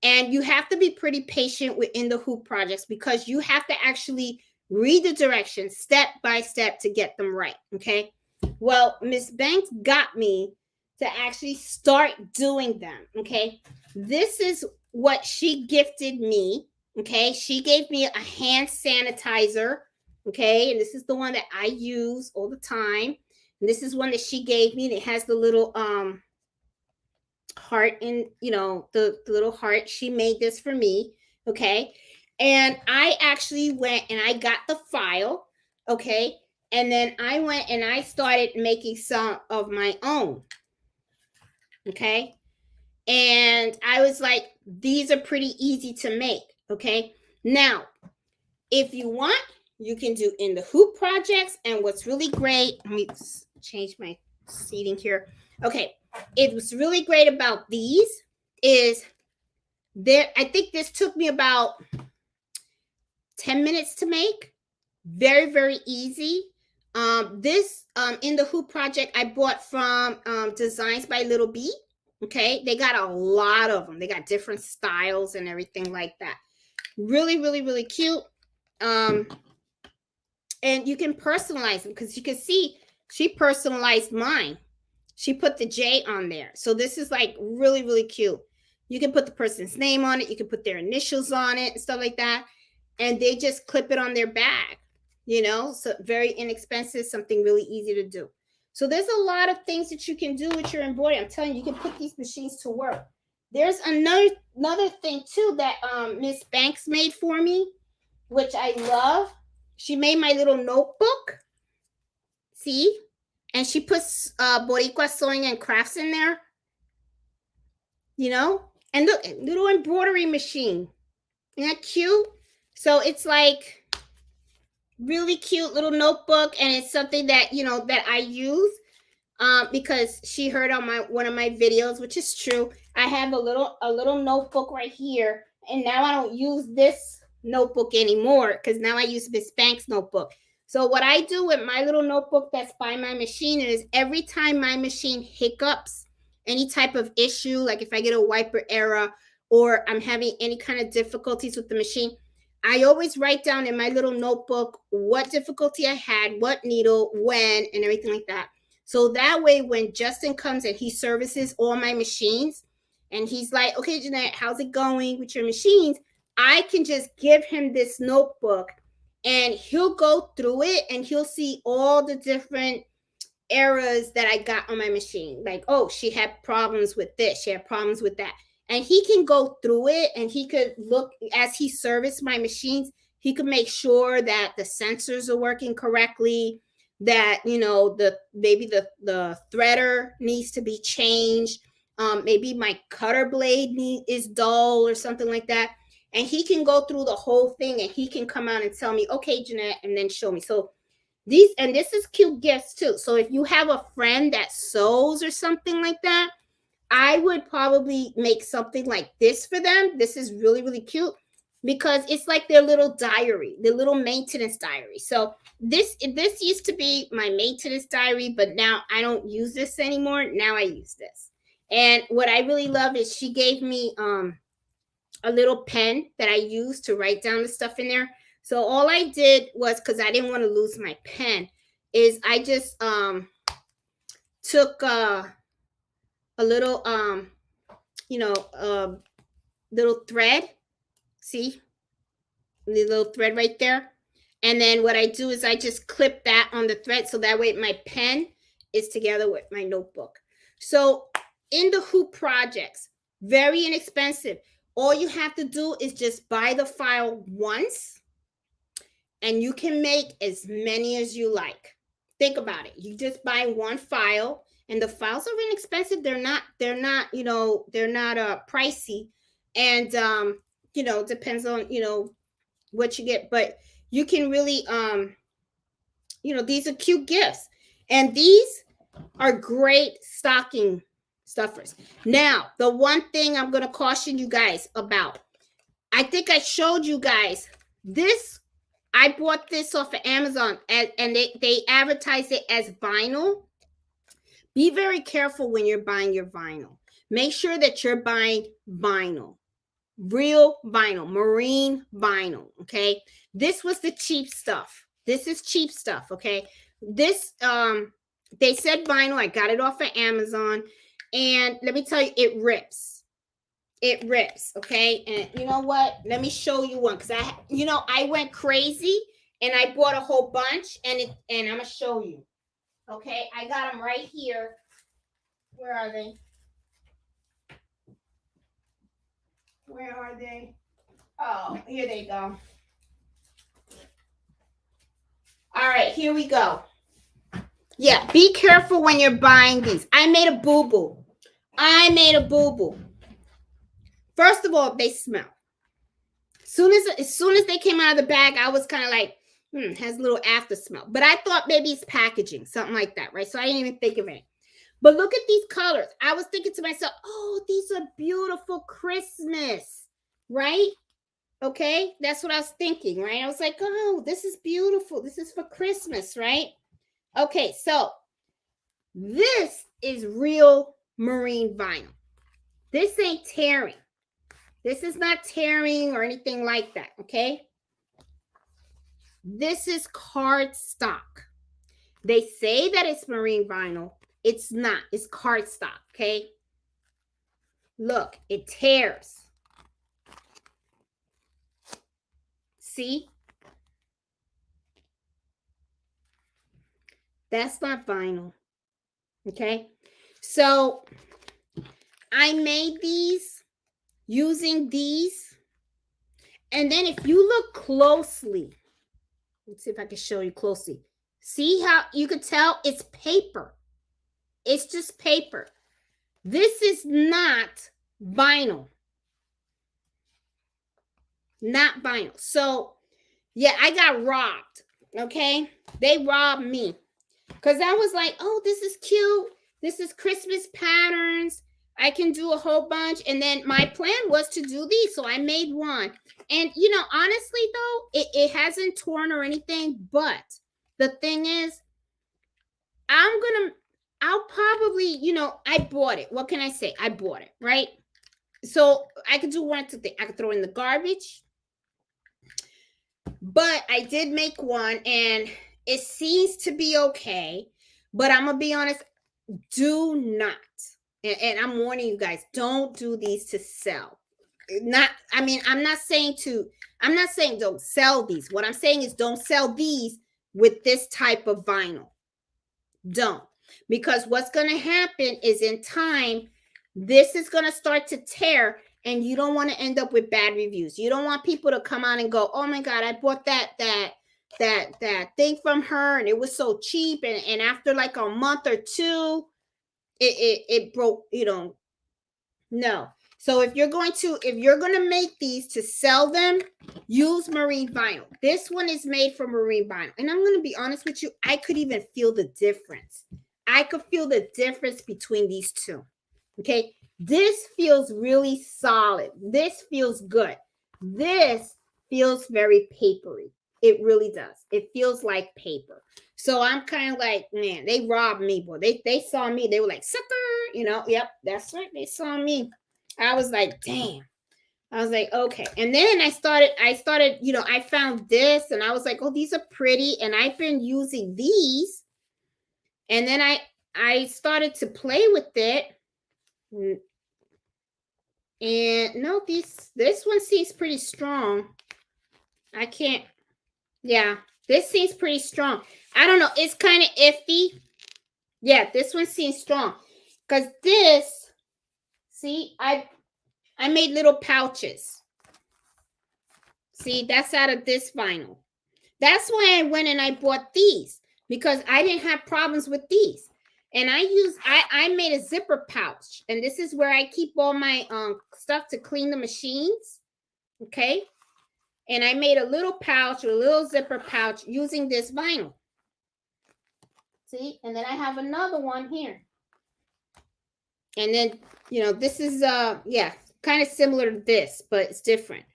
And you have to be pretty patient with in the hoop projects because you have to actually read the directions step by step to get them right. Okay. Well, Miss Banks got me to actually start doing them. Okay. This is what she gifted me. Okay. She gave me a hand sanitizer. Okay. And this is the one that I use all the time. And this is one that she gave me. And it has the little heart in, the little heart. She made this for me. Okay. And I actually went and I got the file. Okay. And then I went and I started making some of my own. Okay. And I was like, these are pretty easy to make. Okay. Now, if you want, you can do in the hoop projects. And what's really great, let me change my seating here. Okay. It was really great about these is I think this took me about 10 minutes to make. Very, very easy. This in the hoop project I bought from Designs by Little B. Okay, they got a lot of them. They got different styles and everything like that. Really, really, really cute. And you can personalize them because you can see she personalized mine. She put the J on there. So this is like really, really cute. You can put the person's name on it. You can put their initials on it and stuff like that. And they just clip it on their bag, so very inexpensive, something really easy to do. So there's a lot of things that you can do with your embroidery. I'm telling you, you can put these machines to work. There's another thing too that Miss Banks made for me, which I love. She made my little notebook. See? And she puts Boricua Sewing and Crafts in there. And look, little embroidery machine. Isn't that cute? So it's like really cute little notebook, and it's something that that I use because she heard on one of my videos, which is true. I have a little notebook right here, and now I don't use this notebook anymore because now I use Miss Banks' notebook. So what I do with my little notebook that's by my machine is every time my machine hiccups, any type of issue, like if I get a wiper error or I'm having any kind of difficulties with the machine, I always write down in my little notebook what difficulty I had, what needle, when, and everything like that. So that way, when Justin comes and he services all my machines and he's like, okay, Jeanette, how's it going with your machines? I can just give him this notebook and he'll go through it and he'll see all the different errors that I got on my machine. Like, oh, she had problems with this, she had problems with that. And he can go through it and he could look as he serviced my machines, he could make sure that the sensors are working correctly, that the maybe the threader needs to be changed, maybe my cutter blade is dull or something like that. And he can go through the whole thing and he can come out and tell me, okay, Jeanette, and then show me. So this is cute gifts too. So if you have a friend that sews or something like that, I would probably make something like this for them. This is really, really cute because it's like their little diary, their little maintenance diary. So this used to be my maintenance diary, but now I don't use this anymore. Now I use this. And what I really love is she gave me a little pen that I use to write down the stuff in there. So all I did was, because I didn't want to lose my pen, is I just took a little little thread. See the little thread right there. And then what I do is I just clip that on the thread so that way my pen is together with my notebook. So in the hoop projects, very inexpensive. All you have to do is just buy the file once and you can make as many as you like. Think about it. You just buy one file and the files are inexpensive. They're not pricey. And depends on, what you get, but you can really these are cute gifts. And these are great stocking stuffers. Now, the one thing I'm going to caution you guys about, I think I showed you guys this. I bought this off of Amazon and they advertise it as vinyl. Be very careful when you're buying your vinyl. Make sure that you're buying vinyl, real vinyl, marine vinyl. Okay. This was the cheap stuff. This is cheap stuff. Okay. This, they said vinyl. I got it off of Amazon. And let me tell you, it rips. It rips. Okay. And you know what? Let me show you one. Because I went crazy and I bought a whole bunch and I'm going to show you. Okay. I got them right here. Where are they? Where are they? Oh, here they go. All right, here we go. Yeah, be careful when you're buying these. I made a boo-boo. First of all, they smell. As soon as they came out of the bag, I was kind of like, has a little after smell. But I thought maybe it's packaging, something like that, right? So I didn't even think of it. But look at these colors. I was thinking to myself, oh, these are beautiful Christmas, right? Okay, that's what I was thinking, right? I was like, oh, this is beautiful. This is for Christmas, right? Okay, so this is real marine vinyl. This ain't tearing. This is not tearing or anything like that, okay? This is cardstock. They say that it's marine vinyl. It's not. It's cardstock, okay? Look, it tears. See? That's not vinyl. Okay? So I made these using these. And then if you look closely, let's see if I can show you closely. See how you could tell it's paper. It's just paper. This is not vinyl. Not vinyl. So, yeah, I got robbed. Okay? They robbed me. Because I was like, oh, this is cute. This is Christmas patterns. I can do a whole bunch. And then my plan was to do these. So I made one. And, honestly, though, it hasn't torn or anything. But the thing is, I'll probably, I bought it. What can I say? I bought it, right? So I could do one thing. I could throw it in the garbage. But I did make one and it seems to be okay. But I'm going to be honest, do not. And I'm warning you guys, don't do these to sell. I'm not saying don't sell these. What I'm saying is don't sell these with this type of vinyl. Don't. Because what's going to happen is in time, this is going to start to tear, and you don't want to end up with bad reviews. You don't want people to come on and go, oh my God, I bought that thing from her and it was so cheap. And after like a month or two, it broke, no. So if you're going to make these to sell them, use marine vinyl. This one is made from marine vinyl. And I'm going to be honest with you, I could even feel the difference. I could feel the difference between these two. Okay. This feels really solid. This feels good. This feels very papery. It really does. It feels like paper. So I'm kind of like, man, they robbed me, boy. They saw me. They were like, sucker, yep, that's right. They saw me. I was like, damn. I was like, okay. And then I started, I found this and I was like, oh, these are pretty. And I've been using these. And then I started to play with it. And no, this one seems pretty strong. I can't, yeah, this seems pretty strong. I don't know. It's kind of iffy. Yeah, this one seems strong. Because this, see, I made little pouches. See, that's out of this vinyl. That's why I went and I bought these. Because I didn't have problems with these. And I made a zipper pouch. And this is where I keep all my stuff to clean the machines. Okay. And I made a little pouch, a little zipper pouch using this vinyl. See? And then I have another one here. And then, this is, kind of similar to this, but it's different.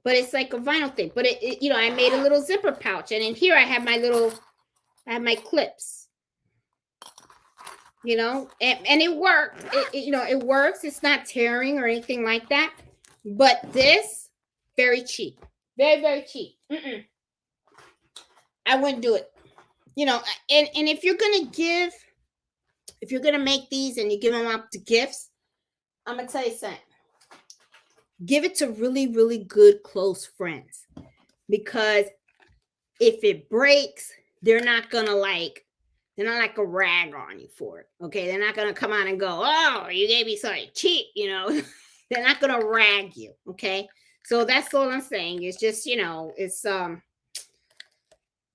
But it's like a vinyl thing. But, I made a little zipper pouch. And in here I have my clips. And it worked. It works. It's not tearing or anything like that. But this, very cheap. Very, very cheap. I wouldn't do it. And if you're going to make these and you give them up to gifts, I'm going to tell you something. Give it to really, really good, close friends. Because if it breaks, they're not going to they're not like a rag on you for it. Okay. They're not going to come on and go, oh, you gave me something cheap. They're not going to rag you. Okay. So that's all I'm saying. It's just, it's, but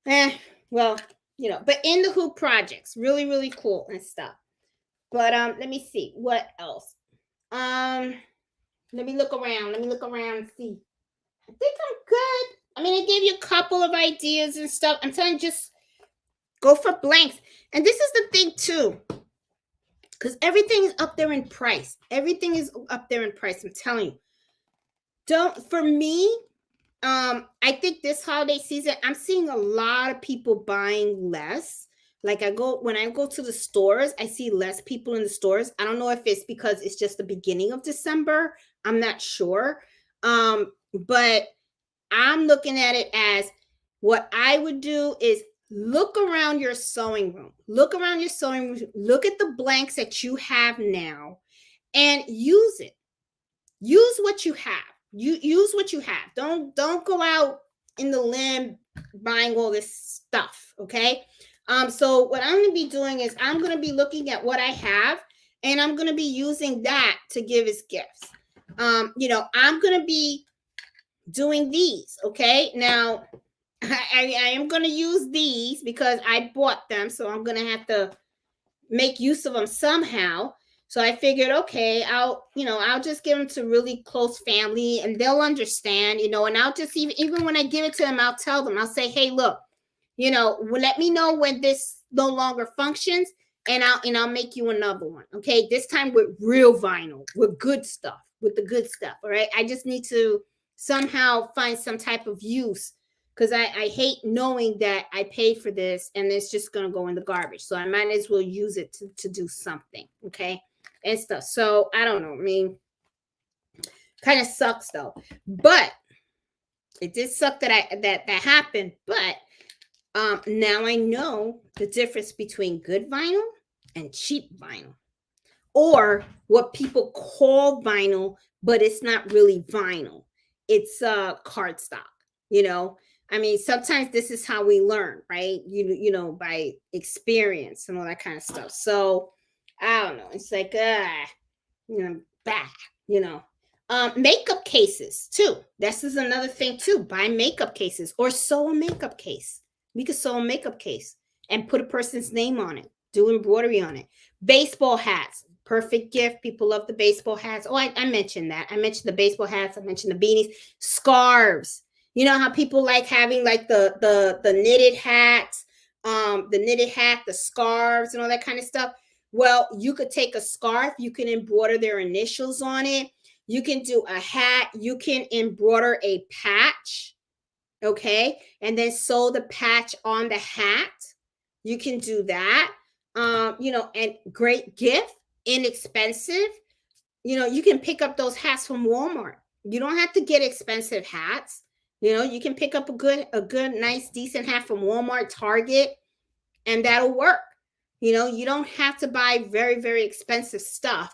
in the hoop projects, really, really cool and stuff. But, let me see what else. Let me look around and see. I think I'm good. I mean, I gave you a couple of ideas and stuff. I'm telling you, just go for blanks. And this is the thing too, because everything is up there in price. Everything is up there in price. I'm telling you. For me, I think this holiday season, I'm seeing a lot of people buying less. Like when I go to the stores, I see less people in the stores. I don't know if it's because it's just the beginning of December. I'm not sure. But I'm looking at it as what I would do is look around your sewing room. Look around your sewing room. Look at the blanks that you have now and use it. Use what you have. Use what you have. Don't go out in the limb buying all this stuff. Okay. So what I'm going to be doing is I'm going to be looking at what I have and I'm going to be using that to give as gifts. I'm going to be doing these. Okay. Now I am going to use these because I bought them. So I'm going to have to make use of them somehow. So I figured, okay, I'll just give them to really close family and they'll understand, and I'll just even when I give it to them, I'll tell them, I'll say, hey, look, let me know when this no longer functions and I'll make you another one. Okay. This time with real vinyl, with good stuff, with the good stuff. All right. I just need to somehow find some type of use because I hate knowing that I paid for this and it's just going to go in the garbage. So I might as well use it to do something. Okay. And stuff. So I don't know. I mean, kind of sucks though. But it did suck that happened. But now I know the difference between good vinyl and cheap vinyl. or what people call vinyl, but it's not really vinyl. It's cardstock, you know. I mean, sometimes this is how we learn, right? You know, by experience and all that kind of stuff. So I don't know. It's like you know, bah, you know. Makeup cases too. This is another thing too. Buy makeup cases or sew a makeup case. We could sew a makeup case and put a person's name on it. Do embroidery on it. Baseball hats, perfect gift. People love the baseball hats. Oh, I mentioned that. I mentioned the baseball hats. I mentioned the beanies, scarves. You know how people like having like the knitted hats, the knitted hat, the scarves, and all that kind of stuff. Well, you could take a scarf, you can embroider their initials on it. You can do a hat, you can embroider a patch, okay? And then sew the patch on the hat. You can do that. You know, and great gift, inexpensive. You know, you can pick up those hats from Walmart. You don't have to get expensive hats. You know, you can pick up a good, nice, decent hat from Walmart, Target, and that'll work. You know, you don't have to buy very, very expensive stuff.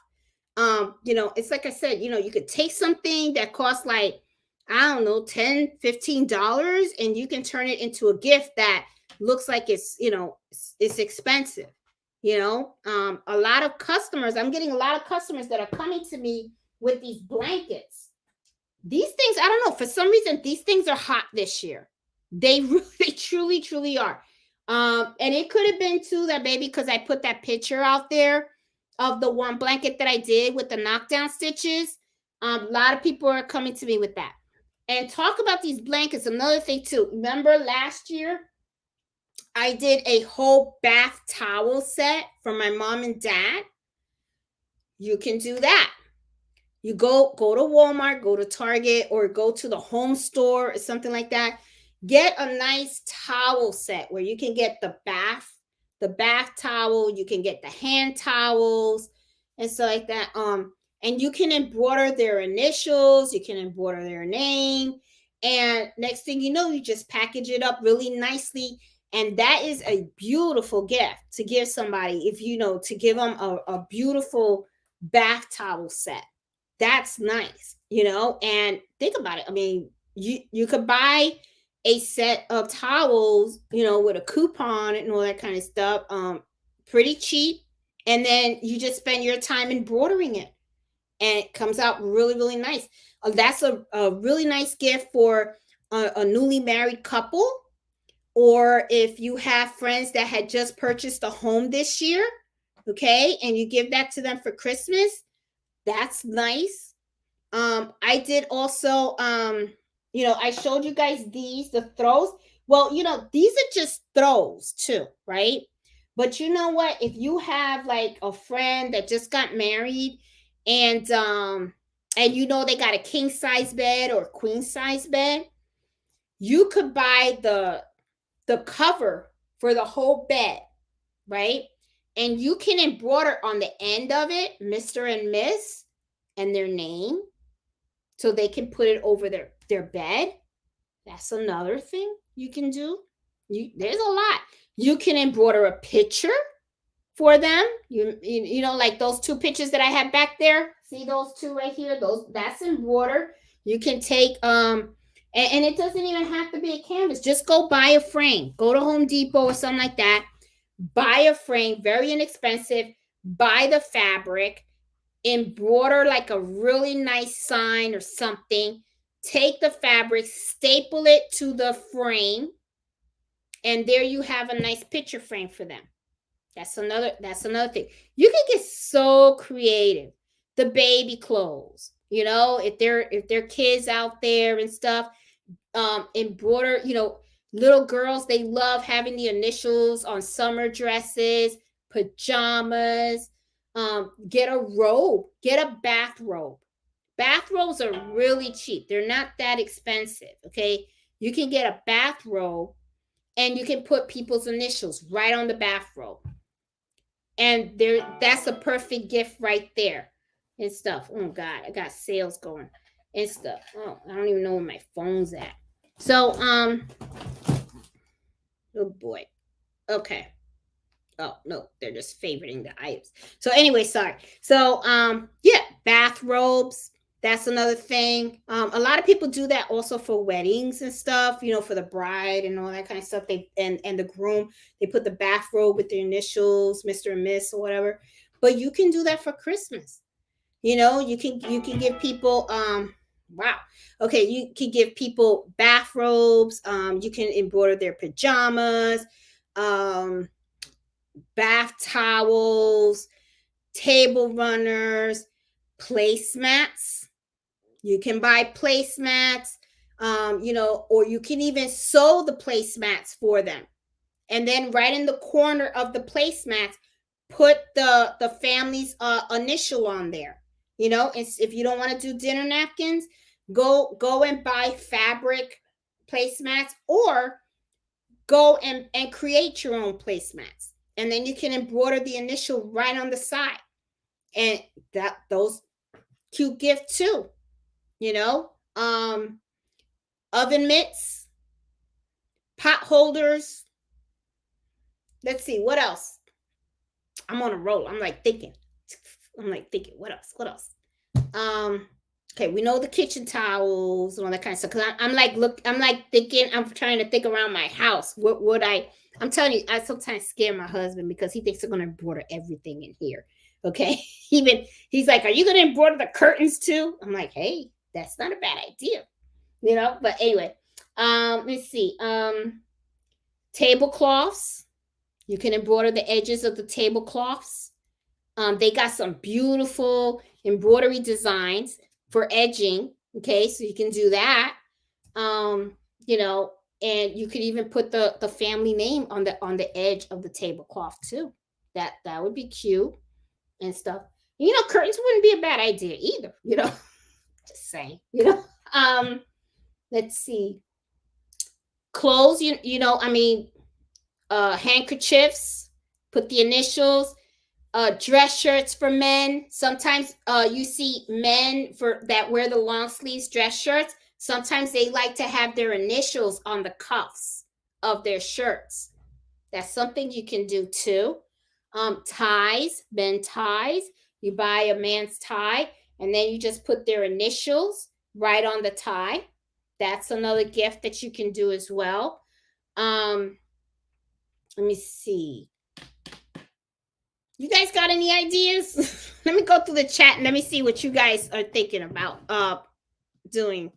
You know, it's like I said, you know, you could take something that costs like, I don't know, $10, $15, and you can turn it into a gift that looks like it's, you know, it's expensive. You know, a lot of customers, I'm getting a lot of customers that are coming to me with these blankets. These things, I don't know, for some reason, these things are hot this year. They really, truly, truly are. And it could have been too that maybe because I put that picture out there of the one blanket that I did with the knockdown stitches. A lot of people are coming to me with that. And talk about these blankets, another thing too. Remember last year, I did a whole bath towel set for my mom and dad. You can do that. You go to Walmart, go to Target, or go to the home store or something like that. Get a nice towel set where you can get the bath towel, you can get the hand towels and stuff like that. And you can embroider their initials, you can embroider their name, and next thing you know, you just package it up really nicely. And that is a beautiful gift to give somebody, if you know, to give them a beautiful bath towel set. That's nice, you know. And think about it. I mean, you could buy a set of towels, you know, with a coupon and all that kind of stuff, pretty cheap, and then you just spend your time embroidering it, and it comes out really, really nice. That's a really nice gift for a newly married couple, or if you have friends that had just purchased a home this year, okay, and you give that to them for Christmas. That's nice. I did also, you know, I showed you guys the throws. Well, you know, these are just throws too, right? But you know what? If you have like a friend that just got married and you know they got a king size bed or queen size bed, you could buy the cover for the whole bed, right? And you can embroider on the end of it, Mr. and Miss, and their name, so they can put it over their bed. That's another thing you can do. There's a lot. You can embroider a picture for them. You know, like those two pictures that I have back there. See those two right here? That's embroidered. You can take and it doesn't even have to be a canvas. Just go buy a frame. Go to Home Depot or something like that. Buy a frame, very inexpensive. Buy the fabric, embroider like a really nice sign or something. Take the fabric, staple it to the frame, and there you have a nice picture frame for them. That's another thing. You can get so creative. The baby clothes, you know, if they're kids out there and stuff, embroider, you know, little girls, they love having the initials on summer dresses, pajamas. Get a robe, get a bathrobe. Bathrobes are really cheap. They're not that expensive. Okay. You can get a bathrobe and you can put people's initials right on the bathrobe. And that's a perfect gift right there and stuff. Oh God, I got sales going and stuff. Oh, I don't even know where my phone's at. So, oh boy. Okay. Oh no, they're just favoriting the items. So anyway, sorry. So yeah, bathrobes. That's another thing. A lot of people do that also for weddings and stuff. For the bride and all that kind of stuff. And the groom, they put the bathrobe with their initials, Mr. and Miss or whatever. But you can do that for Christmas. You can give people wow. Okay, you can give people bathrobes. You can embroider their pajamas. Um Bath towels, table runners, placemats. You can buy placemats, or you can even sew the placemats for them. And then right in the corner of the placemats, put the family's initial on there. If you don't want to do dinner napkins, go and buy fabric placemats, or go and create your own placemats, and then you can embroider the initial right on the side, and those cute gift too. you know um Oven mitts, pot holders. Let's see what else. I'm on a roll. I'm like thinking, what else. um okay, we know the kitchen towels and all that kind of stuff, because I'm like thinking, I'm trying to think around my house. What would I'm telling you, I sometimes scare my husband because he thinks I'm going to embroider everything in here. Okay. Even he's like, are you going to embroider the curtains too? I'm like, hey, that's not a bad idea. But anyway, let's see. Tablecloths. You can embroider the edges of the tablecloths. They got some beautiful embroidery designs for edging. Okay, so you can do that. Um, and you could even put the family name on the edge of the tablecloth too. That would be cute and stuff. Curtains wouldn't be a bad idea either. Just saying. Um, let's see. Clothes. Handkerchiefs. Put the initials. Dress shirts for men. Sometimes you see men that wear the long sleeves dress shirts. Sometimes they like to have their initials on the cuffs of their shirts. That's something you can do too. Ties, men ties. You buy a man's tie, and then you just put their initials right on the tie. That's another gift that you can do as well. Let me see. You guys got any ideas? Let me go through the chat and let me see what you guys are thinking about doing.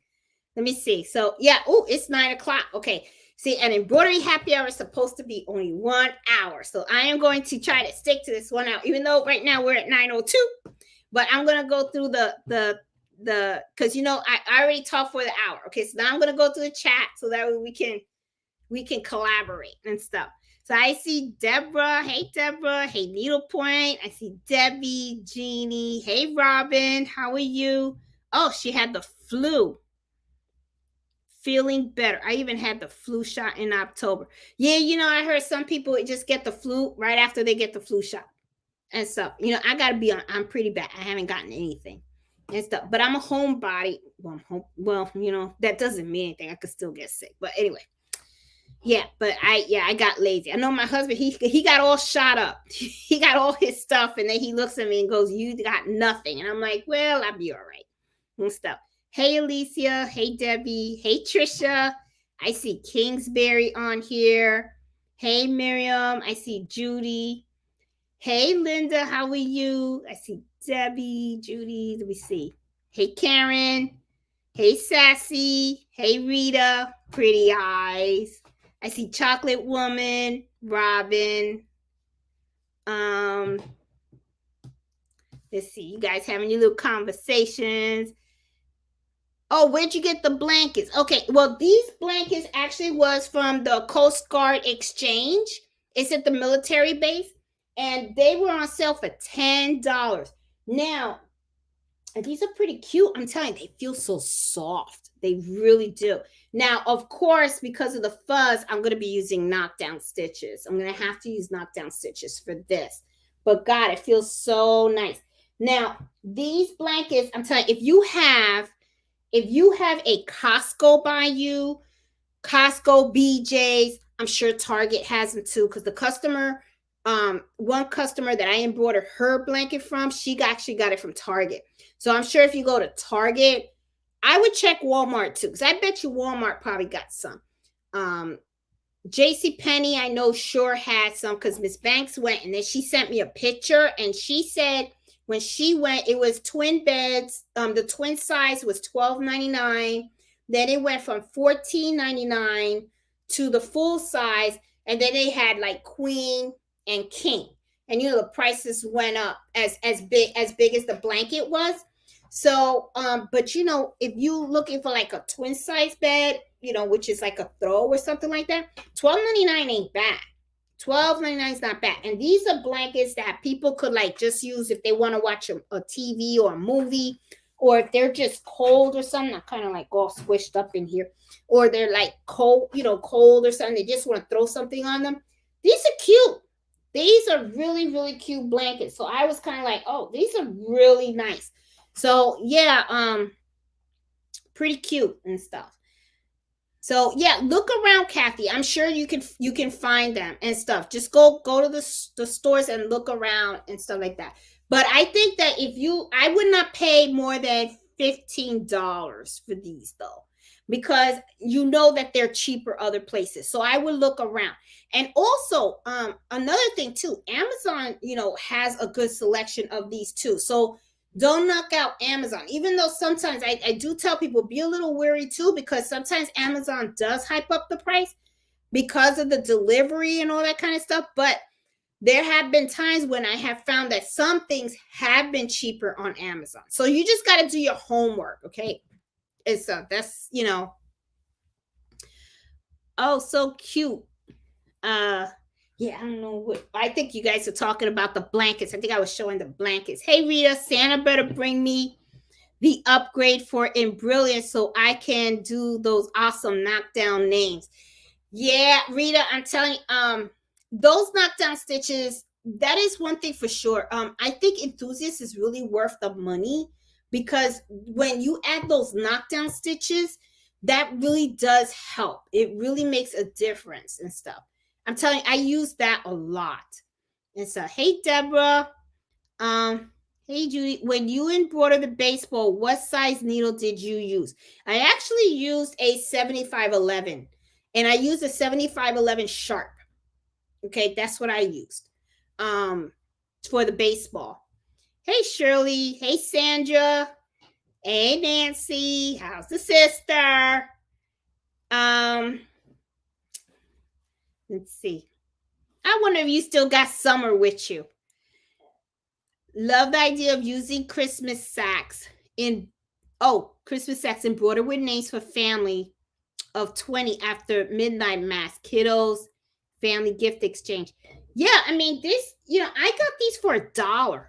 Let me see. So yeah, it's 9:00. Okay. See, an embroidery happy hour is supposed to be only 1 hour. So I am going to try to stick to this 1 hour, even though right now we're at 9:02. But I'm gonna go through the because I already talked for the hour. Okay, so now I'm gonna go through the chat so that way we can collaborate and stuff. So I see Deborah. Hey, Deborah. Hey, Needlepoint. I see Debbie, Jeannie. Hey, Robin. How are you? Oh, she had the flu. Feeling better. I even had the flu shot in October. Yeah, I heard some people just get the flu right after they get the flu shot and stuff. I got to be on. I'm pretty bad. I haven't gotten anything and stuff. But I'm a homebody. Well, I'm home. Well, that doesn't mean anything. I could still get sick. But anyway. Yeah, but I got lazy. I know my husband, he got all shot up. He got all his stuff, and then he looks at me and goes, you got nothing. And I'm like, well, I'll be all right. And stuff. Hey, Alicia. Hey, Debbie. Hey, Trisha. I see Kingsbury on here. Hey, Miriam. I see Judy. Hey, Linda. How are you? I see Debbie, Judy. Let me see. Hey, Karen. Hey, Sassy. Hey, Rita. Pretty eyes. I see Chocolate Woman, Robin. Let's see. You guys having your little conversations. Oh, where'd you get the blankets? Okay, well, these blankets actually was from the Coast Guard Exchange. It's at the military base, and they were on sale for $10. Now, these are pretty cute. I'm telling you, they feel so soft. They really do. Now, of course, because of the fuzz, I'm going to be using knockdown stitches. I'm going to have to use knockdown stitches for this. But God, it feels so nice. Now, these blankets, I'm telling you, if you have a Costco by you, Costco, BJ's, I'm sure Target has them too, because the customer one customer that I embroidered her blanket from, she actually got it from Target. So I'm sure if you go to Target, I would check Walmart too, because I bet you Walmart probably got some. JC Penney, I know sure had some, because Miss Banks went and then she sent me a picture and she said when she went, it was twin beds. The twin size was $12.99. Then it went from $14.99 to the full size, and then they had like queen and king. And the prices went up as big as the blanket was. So, but if you looking for like a twin size bed, which is like a throw or something like that, $12.99 ain't bad. $12.99 is not bad. And these are blankets that people could like just use if they want to watch a TV or a movie, or if they're just cold or something. I'm kind of like all squished up in here, or they're like cold, cold or something. They just want to throw something on them. These are cute. These are really, really cute blankets. So I was kind of like, oh, these are really nice. So yeah, pretty cute and stuff. So yeah, look around, Kathy. I'm sure you can find them and stuff. Just go to the stores and look around and stuff like that. But I think that I would not pay more than $15 for these though, because that they're cheaper other places. So I would look around. And also, another thing too, Amazon, has a good selection of these too. So don't knock out Amazon, even though sometimes I do tell people be a little wary too, because sometimes Amazon does hype up the price because of the delivery and all that kind of stuff. But there have been times when I have found that some things have been cheaper on Amazon. So you just got to do your homework, okay? It's that's oh, so cute. Yeah, I don't know what. I think you guys are talking about the blankets. I think I was showing the blankets. Hey, Rita, Santa better bring me the upgrade for Embroidered so I can do those awesome knockdown names. Yeah, Rita, I'm telling you, those knockdown stitches, that is one thing for sure. I think Enthusiast is really worth the money, because when you add those knockdown stitches, that really does help. It really makes a difference and stuff. I'm telling you, I use that a lot. And so, hey, Deborah. Hey, Judy. When you embroidered the baseball, what size needle did you use? I actually used a 7511, and I used a 7511 sharp. Okay, that's what I used for the baseball. Hey, Shirley. Hey, Sandra. Hey, Nancy. How's the sister? Let's see. I wonder if you still got summer with you. Love the idea of using Christmas sacks embroidered with names for family of 20 after midnight mass, kiddos, family gift exchange. Yeah, I mean, this, I got these for $1.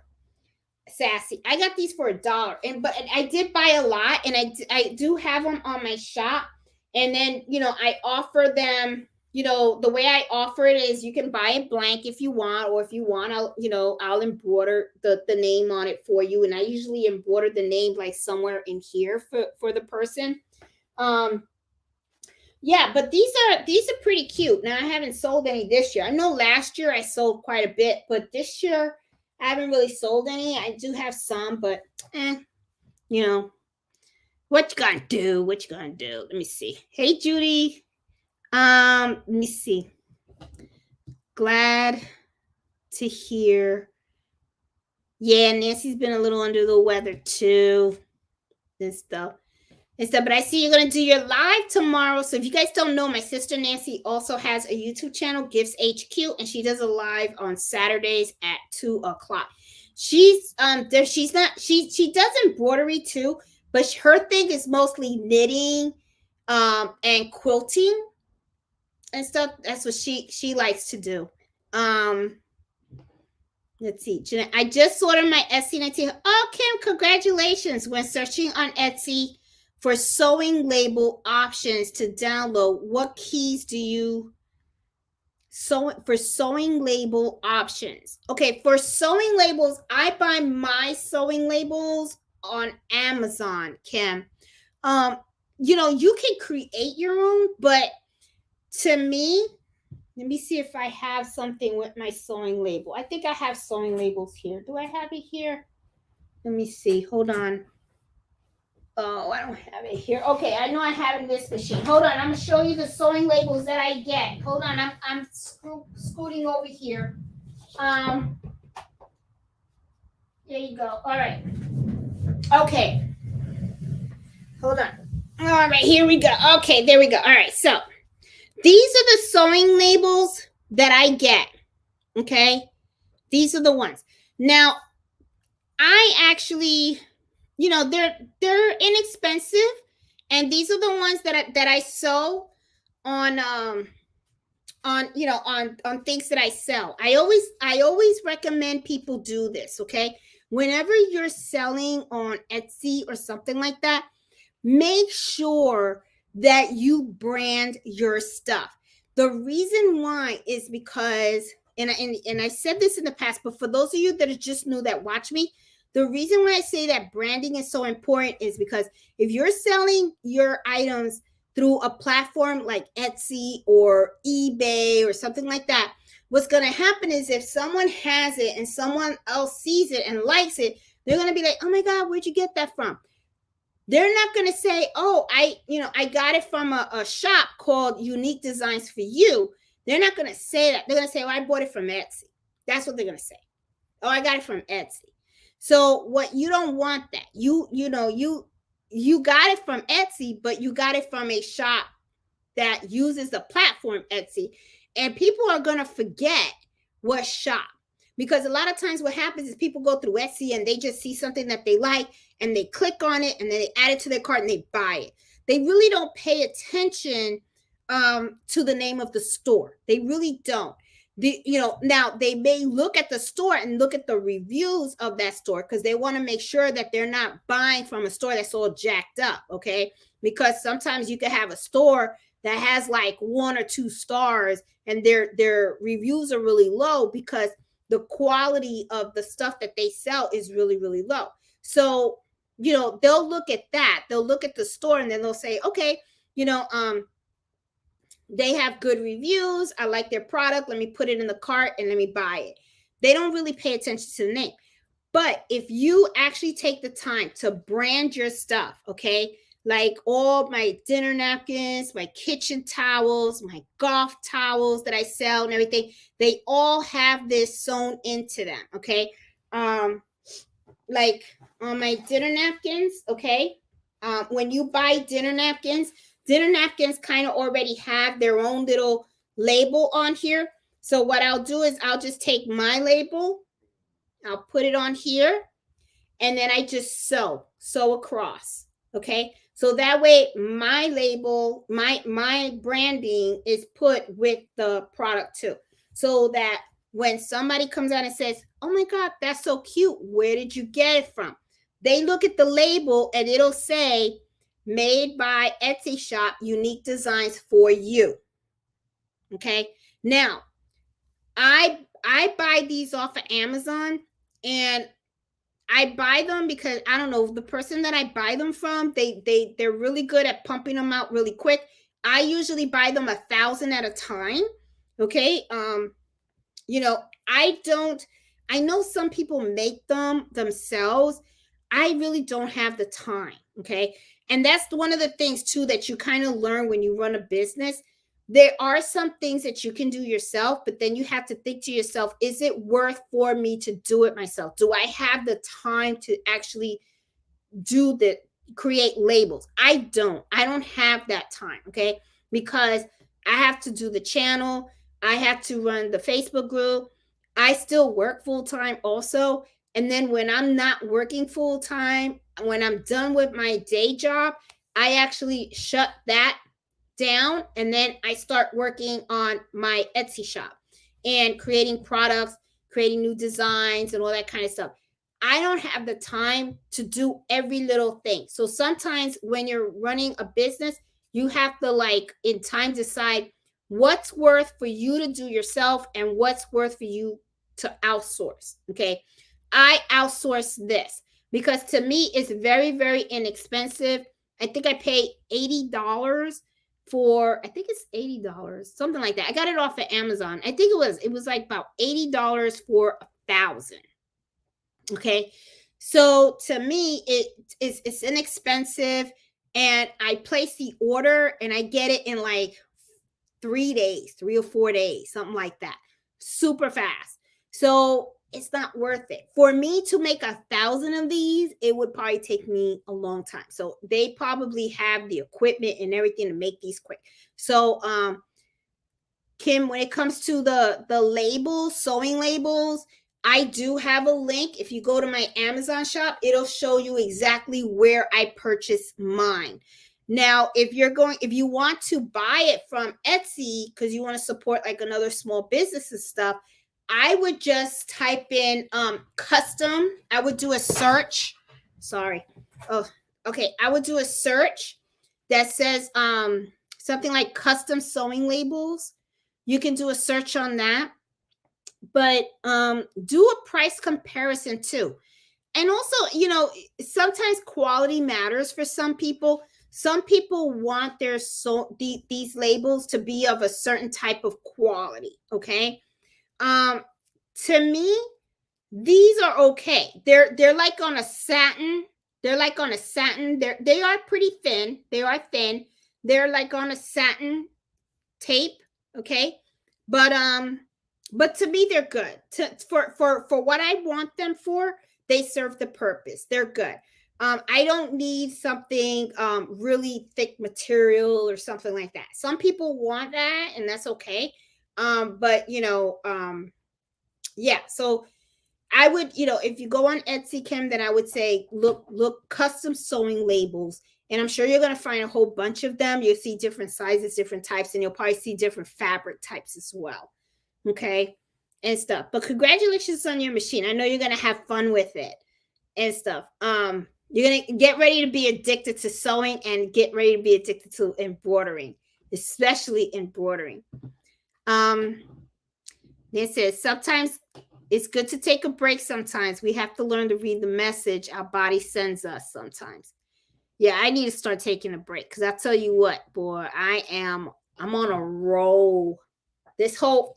Sassy. I got these for $1. But I did buy a lot, and I do have them on my shop. And then, I offer them, the way I offer it is you can buy a blank if you want, or if you want, I'll embroider the name on it for you. And I usually embroider the name like somewhere in here for the person. Yeah, but these are pretty cute. Now, I haven't sold any this year. I know last year I sold quite a bit, but this year I haven't really sold any. I do have some, but what you gonna do? What you gonna do? Let me see. Hey, Judy. Let me see. Glad to hear. Yeah, Nancy's been a little under the weather too. And stuff. But I see you're going to do your live tomorrow. So if you guys don't know, my sister Nancy also has a YouTube channel, Gifts HQ, and she does a live on Saturdays at 2:00. She does embroidery too, but her thing is mostly knitting and quilting and stuff. That's what she likes to do. Let's see. Jeanette, I just sorted my Etsy 19. Oh, Kim, congratulations. When searching on Etsy for sewing label options to download, what keys do you for sewing label options? Okay, for sewing labels, I buy my sewing labels on Amazon, Kim. You can create your own, but to me, Let me see if I have something with my sewing label. I think I have sewing labels here. Do I have it here? Let me see. Hold on. Oh, I don't have it here. Okay, I know I have it in this machine. Hold on. I'm going to show you the sewing labels that I get. Hold on. I'm scooting over here. There you go. All right. Okay. Hold on. All right, here we go. Okay, there we go. All right, so these are the sewing labels that I get. Okay, these are the ones. Now, I actually, they're inexpensive, and these are the ones that I sew on on things that I sell. I always recommend people do this. Okay, whenever you're selling on Etsy or something like that, make sure that you brand your stuff. The reason why is because, and I said this in the past, but for those of you that are just new that watch me, the reason why I say that branding is so important is because if you're selling your items through a platform like Etsy or eBay or something like that, what's going to happen is if someone has it and someone else sees it and likes it, they're going to be like, oh my God, where'd you get that from? They're not going to say, oh, I got it from a shop called Unique Designs for You. They're not going to say that. They're going to say, oh, I bought it from Etsy. That's what they're going to say. Oh, I got it from Etsy. So what you don't want that. You got it from Etsy, but you got it from a shop that uses the platform Etsy. And people are going to forget what shop. Because a lot of times what happens is people go through Etsy and they just see something that they like and they click on it and then they add it to their cart and they buy it. They really don't pay attention to the name of the store. They really don't. Now they may look at the store and look at the reviews of that store because they want to make sure that they're not buying from a store that's all jacked up. Okay. Because sometimes you could have a store that has like 1 or 2 stars and their reviews are really low because the quality of the stuff that they sell is really, really low. So, they'll look at that. They'll look at the store and then they'll say, okay, they have good reviews. I like their product. Let me put it in the cart and let me buy it. They don't really pay attention to the name. But if you actually take the time to brand your stuff, okay, like all my dinner napkins, my kitchen towels, my golf towels that I sell and everything, they all have this sewn into them, okay? Like on my dinner napkins, okay? When you buy dinner napkins kind of already have their own little label on here. So what I'll do is I'll just take my label, I'll put it on here, and then I just sew across, okay? So that way my label, my branding is put with the product too. So that when somebody comes out and says, oh my God, that's so cute, where did you get it from? They look at the label and it'll say, made by Etsy shop, Unique Designs for You. Okay. Now, I buy these off of Amazon and I buy them because I don't know, the person that I buy them from, they're really good at pumping them out really quick. I usually buy them 1,000 at a time. Okay. I know some people make them themselves. I really don't have the time. Okay. And that's one of the things too that you kind of learn when you run a business. There are some things that you can do yourself, but then you have to think to yourself, is it worth for me to do it myself? Do I have the time to actually create labels? I don't have that time. Okay. Because I have to do the channel. I have to run the Facebook group. I still work full time also. And then when I'm not working full time, when I'm done with my day job, I actually shut that down and then I start working on my Etsy shop and creating products, creating new designs and all that kind of stuff. I don't have the time to do every little thing. So sometimes when you're running a business, you have to in time decide what's worth for you to do yourself and what's worth for you to outsource. Okay. I outsource this because to me it's very, very inexpensive. I think I pay $80 for, I think it's $80, something like that. I got it off of Amazon. I think it was like about $80 for 1,000. Okay. So to me, it's inexpensive, and I place the order and I get it in like 3 days, 3 or 4 days, something like that. Super fast. So it's not worth it. For me to make 1,000 of these, it would probably take me a long time. So they probably have the equipment and everything to make these quick. So Kim, when it comes to the labels, sewing labels, I do have a link. If you go to my Amazon shop, it'll show you exactly where I purchased mine. Now, if you want to buy it from Etsy because you want to support like another small business and stuff, I would just type in custom. I would do a search. Sorry. Oh, okay. I would do a search that says something like custom sewing labels. You can do a search on that, but do a price comparison too. And also, sometimes quality matters for some people. Some people want these labels to be of a certain type of quality. Okay. To me, these are okay. They're like on a satin. They're like on a satin. They are pretty thin. They are thin. They're like on a satin tape. Okay. But to me, they're good. For what I want them for, they serve the purpose. They're good. I don't need something really thick material or something like that. Some people want that, and that's okay. But yeah. So I would, if you go on Etsy, Kim, then I would say look custom sewing labels. And I'm sure you're going to find a whole bunch of them. You'll see different sizes, different types, and you'll probably see different fabric types as well. Okay. And stuff. But congratulations on your machine. I know you're going to have fun with it and stuff. You're going to get ready to be addicted to sewing and get ready to be addicted to embroidering, especially embroidering. It says sometimes it's good to take a break. Sometimes we have to learn to read the message our body sends us sometimes. Yeah, I need to start taking a break because I tell you what, boy, I'm on a roll. This whole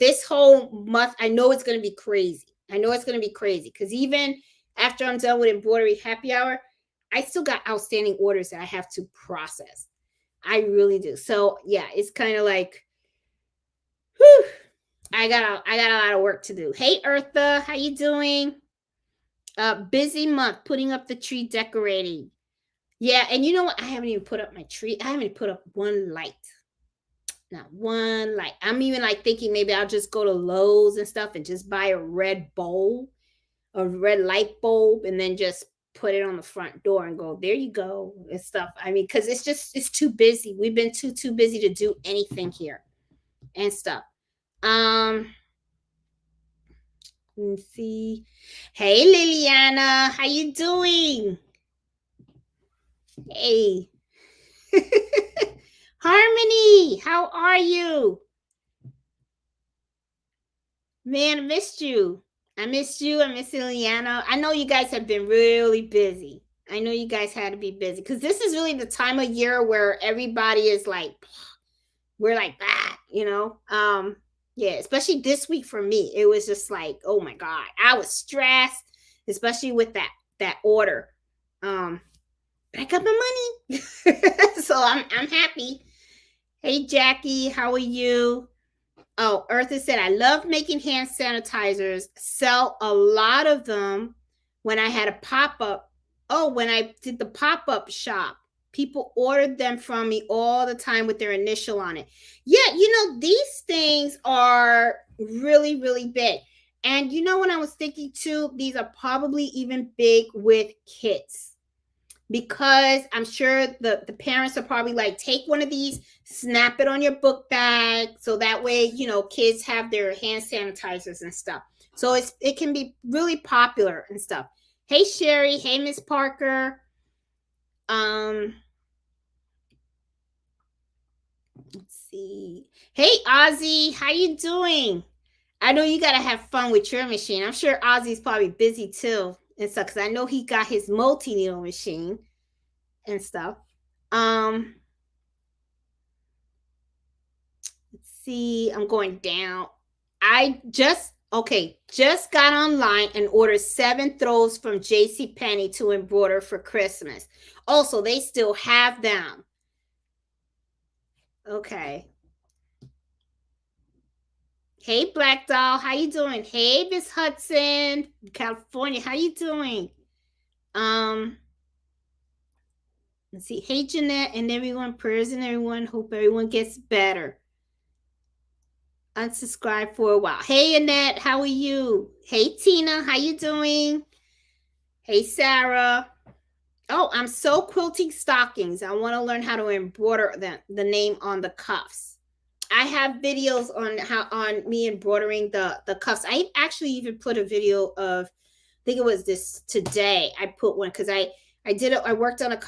month, I know it's going to be crazy. I know it's going to be crazy because even after I'm done with embroidery happy hour, I still got outstanding orders that I have to process. I really do. So yeah, it's kind of like, whew, I got a lot of work to do. Hey, Eartha, how you doing? Busy month putting up the tree, decorating. Yeah, and you know what? I haven't even put up my tree. I haven't put up one light. Not one light. I'm even like thinking maybe I'll just go to Lowe's and stuff and just buy a red bulb, a red light bulb, and then just put it on the front door and go, there you go, and stuff. I mean, because it's too busy. We've been too busy to do anything here and stuff. Let's see. Hey, Liliana, how you doing? Hey. Harmony, how are you? Man, I missed you. I missed you. I miss Liliana. I know you guys have been really busy. I know you guys had to be busy because this is really the time of year where everybody is like, we're like that, Yeah, especially this week for me. It was just like, oh my God, I was stressed, especially with that order. But I got my money. So I'm happy. Hey Jackie, how are you? Oh, Eartha said, I love making hand sanitizers. Sell a lot of them when I had a pop-up. Oh, when I did the pop-up shop. People ordered them from me all the time with their initial on it. Yeah, these things are really, really big. And when I was thinking too, these are probably even big with kids. Because I'm sure the parents are probably like, take one of these, snap it on your book bag. So that way, kids have their hand sanitizers and stuff. So it can be really popular and stuff. Hey, Sherry. Hey, Miss Parker. Let's see. Hey, Ozzy. How you doing? I know you got to have fun with your machine. I'm sure Ozzy's probably busy too. And stuff, because I know he got his multi-needle machine and stuff. see. I'm going down. I just got online and ordered 7 throws from JCPenney to embroider for Christmas. Also, they still have them. Okay. Hey, Black Doll, how you doing? Hey, Miss Hudson, California, how you doing? Let's see. Hey, Jeanette and everyone, prayers and everyone. Hope everyone gets better. Unsubscribe for a while. Hey, Annette, how are you? Hey, Tina, how you doing? Hey, Sarah. Oh, I'm so quilting stockings. I want to learn how to embroider the name on the cuffs. I have videos on me embroidering the cuffs. I actually even put a video of, I think it was this today. I put one because I did it. I worked on a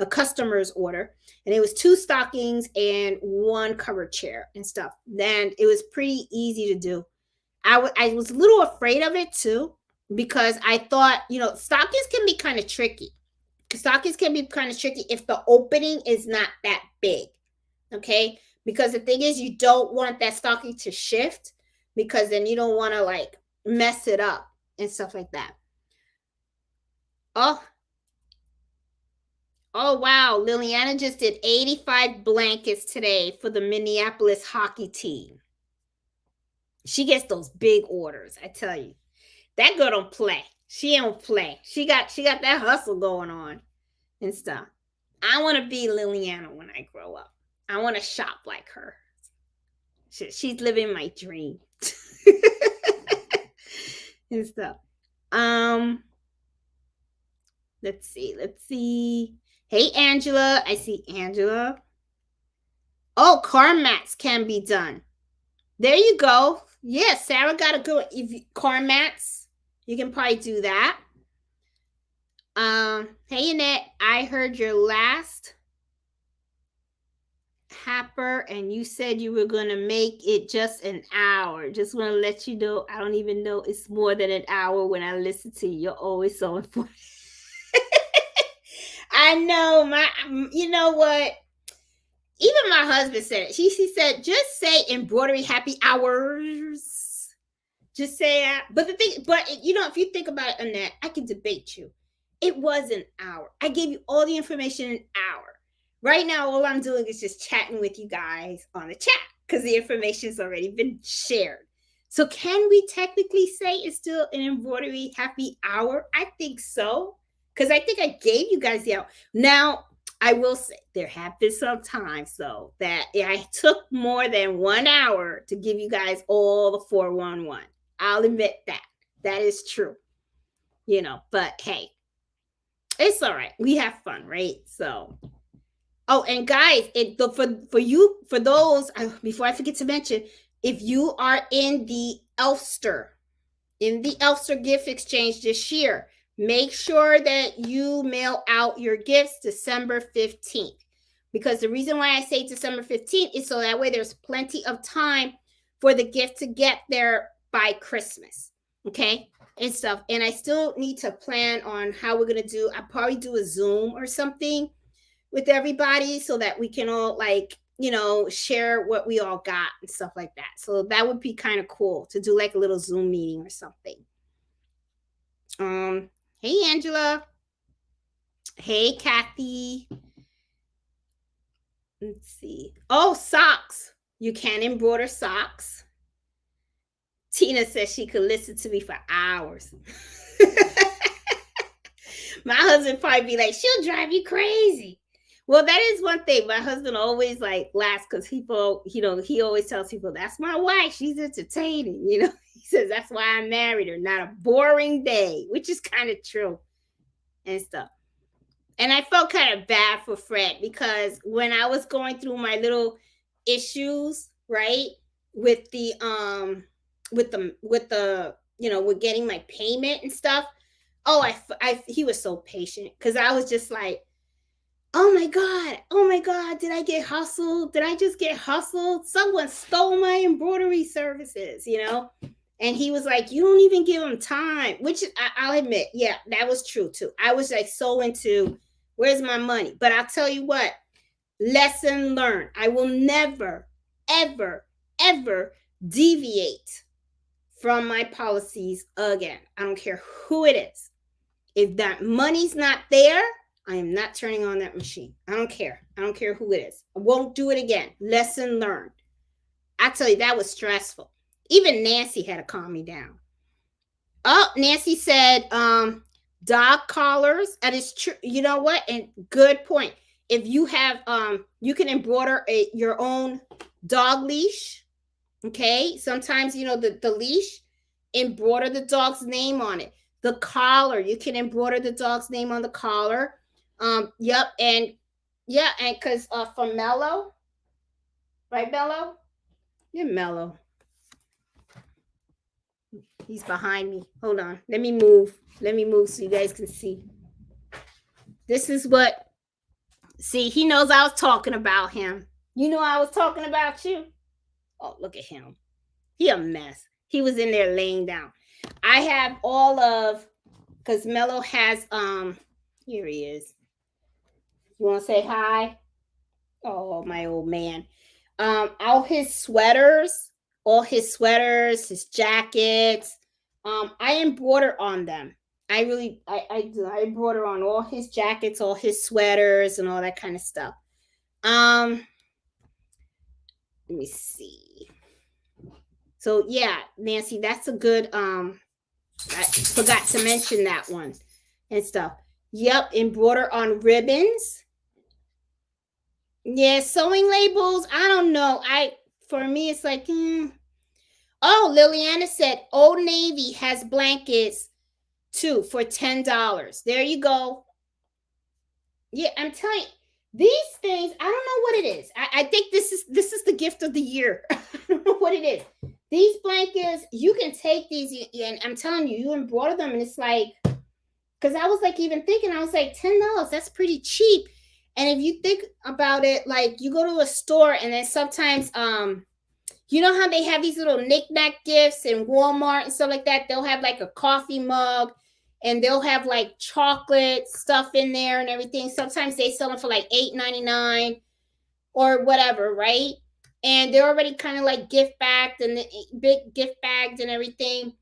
a customer's order, and it was 2 stockings and 1 cover chair and stuff. Then it was pretty easy to do. I was a little afraid of it too, because I thought, stockings can be kind of tricky. Stockings can be kind of tricky if the opening is not that big. Okay, because the thing is, you don't want that stocking to shift, because then you don't want to like mess it up and stuff like that. Oh wow, Liliana just did 85 blankets today for the Minneapolis hockey team. She gets those big orders, I tell you. That girl don't play. She don't play. She got that hustle going on and stuff. I want to be Liliana when I grow up. I want to shop like her. She's living my dream. And stuff. Let's see. Hey, Angela. I see Angela. Oh, car mats can be done. There you go. Yeah, Sarah got a good car mats. You can probably do that. Hey, Annette. I heard your last happer and you said you were going to make it just an hour. Just want to let you know, I don't even know it's more than an hour when I listen to you. You're always so important. I know, you know what? Even my husband said it. She said, just say embroidery happy hours. Just say that. But if you think about it, Annette, I can debate you. It was an hour. I gave you all the information in an hour. Right now, all I'm doing is just chatting with you guys on the chat, because the information's already been shared. So can we technically say it's still an embroidery happy hour? I think so, because I think I gave you guys the hour. Now, I will say there have been some times, though, that I took more than 1 hour to give you guys all the 411. I'll admit that. That is true. But hey, it's all right. We have fun, right? So, oh, and guys, for those, before I forget to mention, if you are in the Elfster gift exchange this year, make sure that you mail out your gifts December 15th. Because the reason why I say December 15th is so that way there's plenty of time for the gift to get there by Christmas. Okay? And stuff. And I still need to plan on how we're going to do. I'll probably do a Zoom or something with everybody so that we can all share what we all got and stuff like that. So that would be kind of cool to do like a little Zoom meeting or something. Hey, Angela. Hey, Kathy. Let's see. Oh, socks. You can embroider socks. Tina says she could listen to me for hours. My husband probably be like, she'll drive you crazy. Well, that is one thing. My husband always laughs because people, he always tells people, that's my wife. She's entertaining. He says, that's why I married her. Not a boring day, which is kind of true and stuff. And I felt kind of bad for Fred, because when I was going through my little issues, right, with with getting my payment and stuff. Oh, he was so patient, because I was just like, oh my God, did I get hustled? Did I just get hustled? Someone stole my embroidery services, And he was like, you don't even give him time, which I'll admit, yeah, that was true too. I was like so into, where's my money? But I'll tell you what, Lesson learned. I will never, ever, ever deviate from my policies again. I don't care who it is. If that money's not there, I am not turning on that machine. I don't care. I don't care who it is. I won't do it again. Lesson learned. I tell you, that was stressful. Even Nancy had to calm me down. Oh, Nancy said, dog collars. That is true. You know what? And good point. If you have, you can embroider your own dog leash. Okay. Sometimes, the leash, embroider the dog's name on it. The collar, you can embroider the dog's name on the collar. Yep. And because for Mellow, right, Mellow? You're Mellow. He's behind me. Hold on. Let me move so you guys can see. This is what, see, he knows I was talking about him. You know I was talking about you? Oh, look at him. He a mess. He was in there laying down. I have all of, because Mello has, here he is. You want to say hi? Oh, my old man. All his sweaters, his jackets, I embroider on them. I do. I embroider on all his jackets, all his sweaters, and all that kind of stuff. Let me see. So yeah, Nancy, that's a good, I forgot to mention that one and stuff. Yep, embroider on ribbons. Yeah, sewing labels, I don't know. For me, it's like, Oh, Liliana said Old Navy has blankets too for $10. There you go. Yeah, I'm telling you, these things, I don't know what it is. I think this is the gift of the year. I don't know what it is. These blankets, you can take these, and I'm telling you, you embroider them, and it's like, because I was like even thinking, I was like, $10, that's pretty cheap. And if you think about it, like you go to a store, and then sometimes, you know how they have these little knick-knack gifts in Walmart and stuff like that? They'll have like a coffee mug, and they'll have like chocolate stuff in there and everything. Sometimes they sell them for like $8.99 or whatever, right? And they're already kind of like gift bagged and big gift bagged and everything.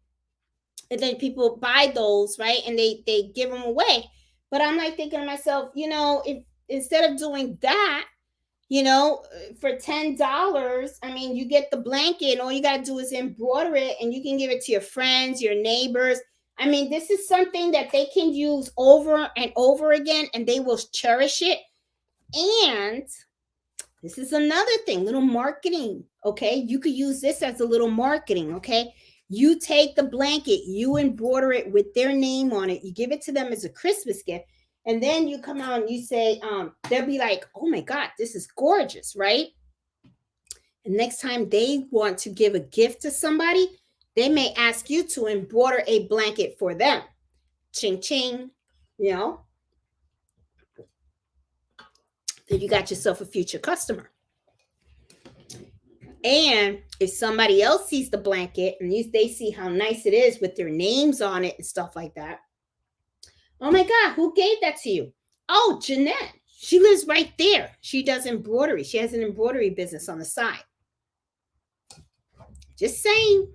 And then people buy those, right? And they give them away. But I'm like thinking to myself, if instead of doing that, for $10, I mean, you get the blanket, and all you got to do is embroider it, and you can give it to your friends, your neighbors. I mean, this is something that they can use over and over again, and they will cherish it. And this is another thing, little marketing, okay? You could use this as a little marketing, okay? You take the blanket, you embroider it with their name on it, you give it to them as a Christmas gift, and then you come out and you say, they'll be like, oh my God, this is gorgeous, right? And next time they want to give a gift to somebody, they may ask you to embroider a blanket for them. Ching, ching, Then you got yourself a future customer. And if somebody else sees the blanket and they see how nice it is with their names on it and stuff like that, oh my God, who gave that to you? Oh, Jeanette. She lives right there. She does embroidery. She has an embroidery business on the side. Just saying,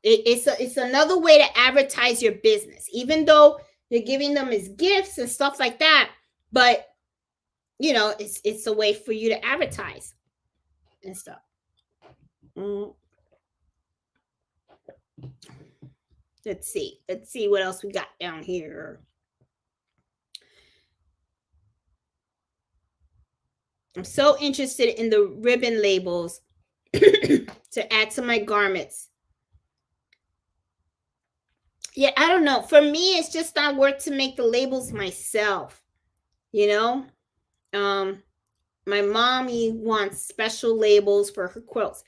it's another way to advertise your business, even though you're giving them as gifts and stuff like that. But, it's a way for you to advertise and stuff. Let's see what else we got down here. I'm so interested in the ribbon labels to add to my garments. Yeah, I don't know. For me, it's just not worth to make the labels myself. My mommy wants special labels for her quilts.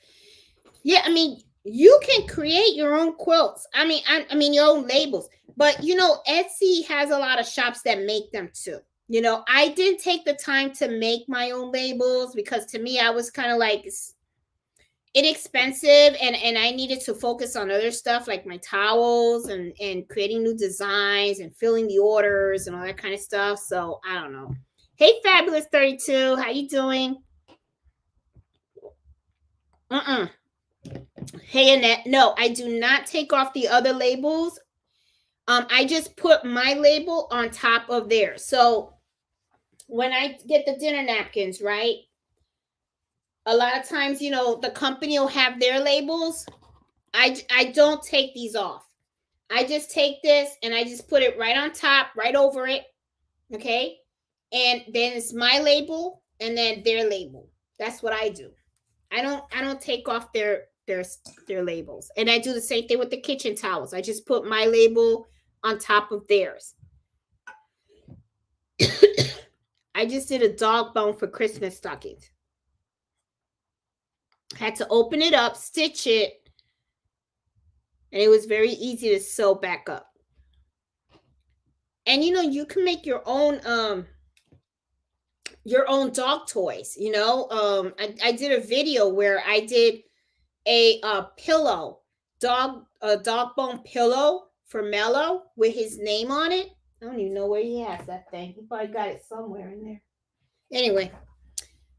Yeah, I mean, you can create your own quilts. I mean your own labels. But Etsy has a lot of shops that make them too. I didn't take the time to make my own labels because to me, I was kind of like inexpensive and I needed to focus on other stuff like my towels and creating new designs and filling the orders and all that kind of stuff. So I don't know. Hey, Fabulous 32. How you doing? Hey, Annette. No, I do not take off the other labels. I just put my label on top of theirs. So when I get the dinner napkins, right? A lot of times, you know, the company will have their labels. I don't take these off. I just take this and I just put it right on top, right over it. Okay. And then it's my label and then their label. That's what I do. I don't take off their labels. And I do the same thing with the kitchen towels. I just put my label on top of theirs. I just did a dog bone for Christmas stockings. Had to open it up, stitch it, and it was very easy to sew back up. And you know, you can make your own dog toys. You know, I did a video where I did a pillow, a dog bone pillow for Mello with his name on it. I don't even know where he has that thing. He probably got it somewhere in there. Anyway,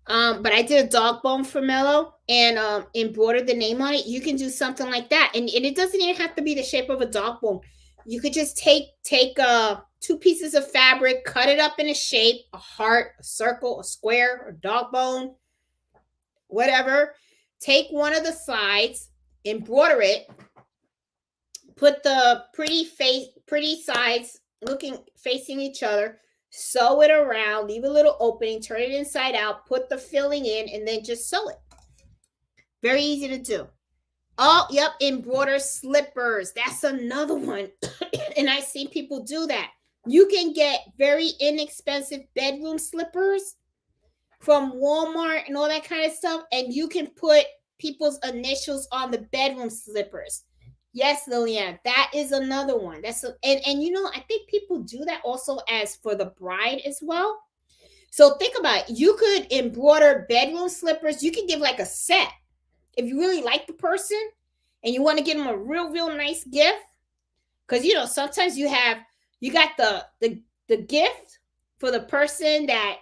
but I did a dog bone for Mello and embroidered the name on it. You can do something like that, and it doesn't even have to be the shape of a dog bone. You could just take 2 pieces of fabric, cut it up in a shape, a heart, a circle, a square, a dog bone, whatever. Take one of the sides, embroider it, put the pretty sides facing each other, sew it around, leave a little opening, turn it inside out, put the filling in, and then just sew it. Very easy to do. Oh, yep, embroider slippers. That's another one. And I see people do that. You can get very inexpensive bedroom slippers from Walmart and all that kind of stuff, and you can put people's initials on the bedroom slippers. Yes, Lillian, that is another one. And you know, I think people do that also as for the bride as well. So think about it. You could embroider bedroom slippers. You could give like a set if you really like the person and you want to give them a real nice gift. Because you know, sometimes you got the gift for the person that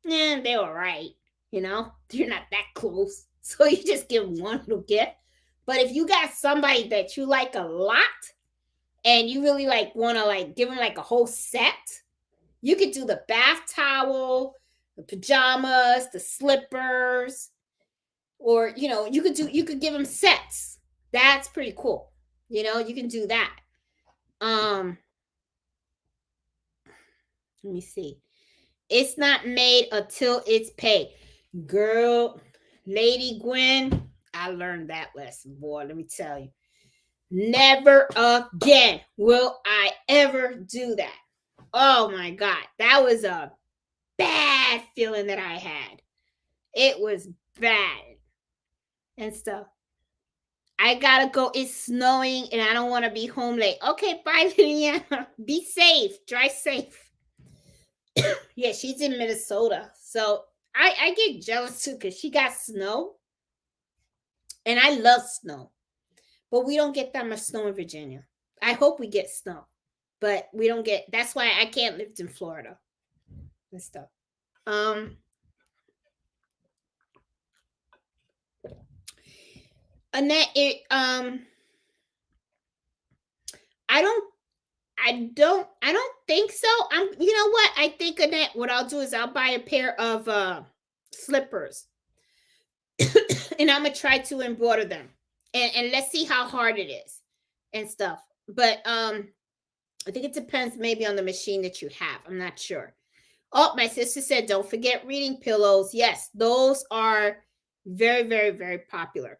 they're all right, you know, you're not that close. So you just give one little gift. But if you got somebody that you like a lot and you really like want to like give them like a whole set, you could do the bath towel, the pajamas, the slippers, or you know, you could give them sets. That's pretty cool. You know, you can do that. Let me see. It's not made until it's paid. Girl, Lady Gwen, I learned that lesson, boy. Let me tell you. Never again will I ever do that. Oh my God. That was a bad feeling that I had. It was bad and stuff. I gotta go. It's snowing and I don't want to be home late. Okay, bye, Liliana. Be safe. Drive safe. Yeah, she's in Minnesota. So I get jealous too because she got snow. And I love snow. But we don't get that much snow in Virginia. I hope we get snow. But we don't get, that's why I can't live in Florida and stuff. Annette, I don't think so. You know what? I think, Annette, what I'll do is I'll buy a pair of slippers. And I'm gonna try to embroider them. And let's see how hard it is and stuff. But I think it depends maybe on the machine that you have. I'm not sure. Oh, my sister said, don't forget reading pillows. Yes, those are very popular.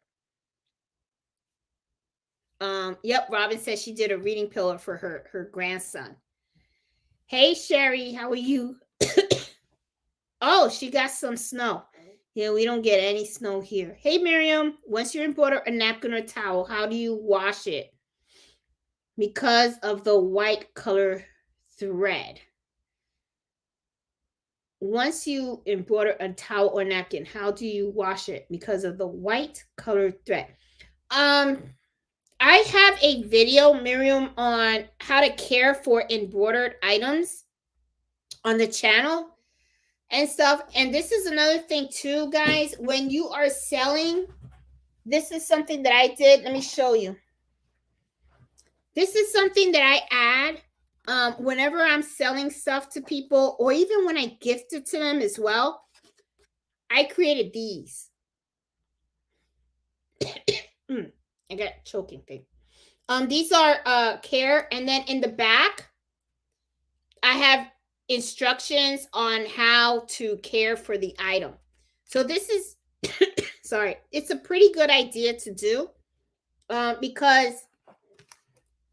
Yep, Robin says she did a reading pillow for her grandson. Hey, Sherry, how are you? Oh, she got some snow. Yeah, we don't get any snow here. Hey, Miriam, once you embroider a napkin or towel, how do you wash it? Because of the white color thread. Once you embroider a towel or napkin, how do you wash it? Because of the white colored thread. I have a video, Miriam, on how to care for embroidered items on the channel. and stuff. And this is another thing too, guys. When you are selling, this is something that I did. Let me show you. This is something that I add whenever I'm selling stuff to people, or even when I gift it to them as well. I created these. I got a choking thing. These are care, and then in the back, I have instructions on how to care for the item. So this is, sorry, it's a pretty good idea to do because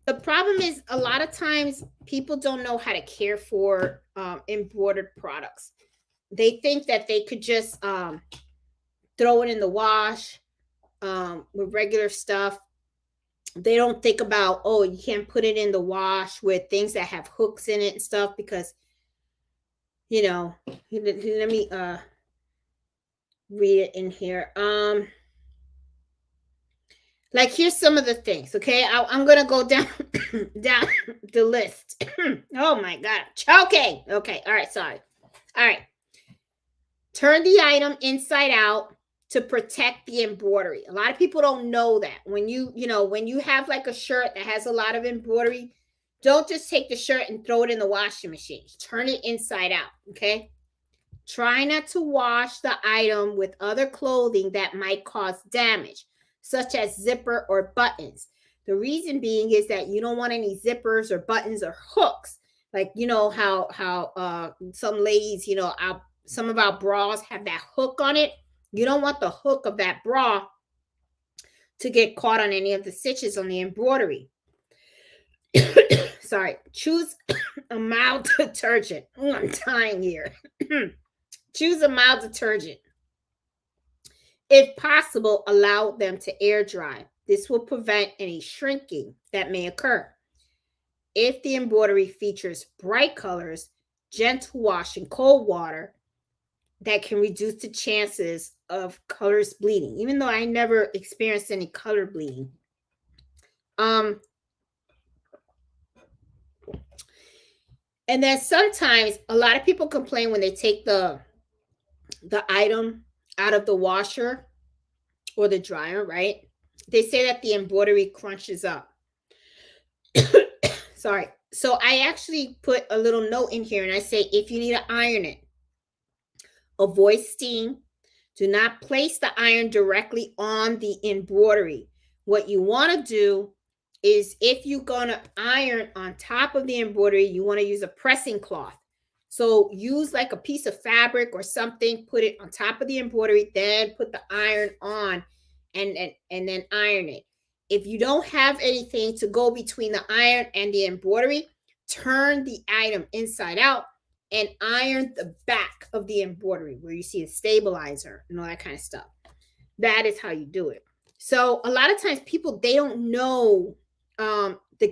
the problem is a lot of times people don't know how to care for embroidered products. They think that they could just throw it in the wash with regular stuff. They don't think about, oh, you can't put it in the wash with things that have hooks in it and stuff because, you know, let me read it in here. Like, here's some of the things, okay? I'm going to go down the list. Oh, my God. Choking. Okay. All right. Sorry. All right. Turn the item inside out to protect the embroidery. A lot of people don't know that. When when you have like a shirt that has a lot of embroidery, don't just take the shirt and throw it in the washing machine. Turn it inside out, okay? Try not to wash the item with other clothing that might cause damage, such as zipper or buttons. The reason being is that you don't want any zippers or buttons or hooks. Like, you know how some ladies, some of our bras have that hook on it. You don't want the hook of that bra to get caught on any of the stitches on the embroidery. Sorry. Choose a mild detergent. I'm dying here. Choose a mild detergent. If possible, allow them to air dry. This will prevent any shrinking that may occur. If the embroidery features bright colors, gentle wash in cold water that can reduce the chances of colors bleeding, even though I never experienced any color bleeding. And then sometimes a lot of people complain when they take the item out of the washer or the dryer, right? They say that the embroidery crunches up. Sorry. So I actually put a little note in here and I say, if you need to iron it, avoid steam. Do not place the iron directly on the embroidery. What you want to do is, if you're going to iron on top of the embroidery, you want to use a pressing cloth. So use like a piece of fabric or something, put it on top of the embroidery, then put the iron on and then iron it. If you don't have anything to go between the iron and the embroidery, turn the item inside out and iron the back of the embroidery where you see a stabilizer and all that kind of stuff. That is how you do it. So a lot of times people, they don't know how to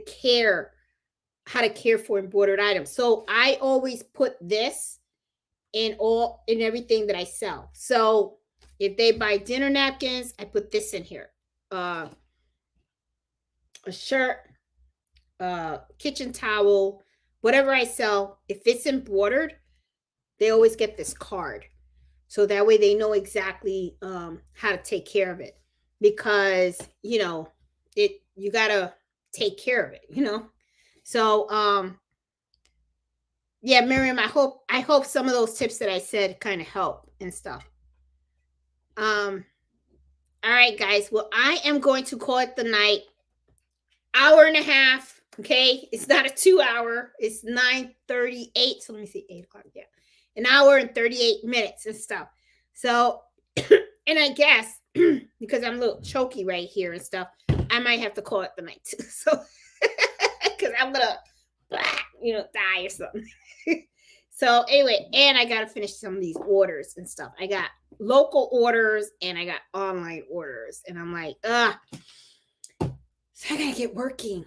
care for embroidered items. So I always put this in everything that I sell. So if they buy dinner napkins, I put this in here. A shirt, kitchen towel, whatever I sell, if it's embroidered, they always get this card. So that way they know exactly how to take care of it. Because, you got to take care of it, So, yeah, Miriam, I hope some of those tips that I said kind of help and stuff. All right, guys. Well, I am going to call it the night. Hour and a half. Okay. It's not a 2 hour. It's 9:38. So let me see. 8 o'clock. Yeah. An hour and 38 minutes and stuff. So, and I guess because I'm a little choky right here and stuff, I might have to call it the night too. So, because I'm going to, die or something. So anyway, and I got to finish some of these orders and stuff. I got local orders and I got online orders. And I'm like, so I got to get working.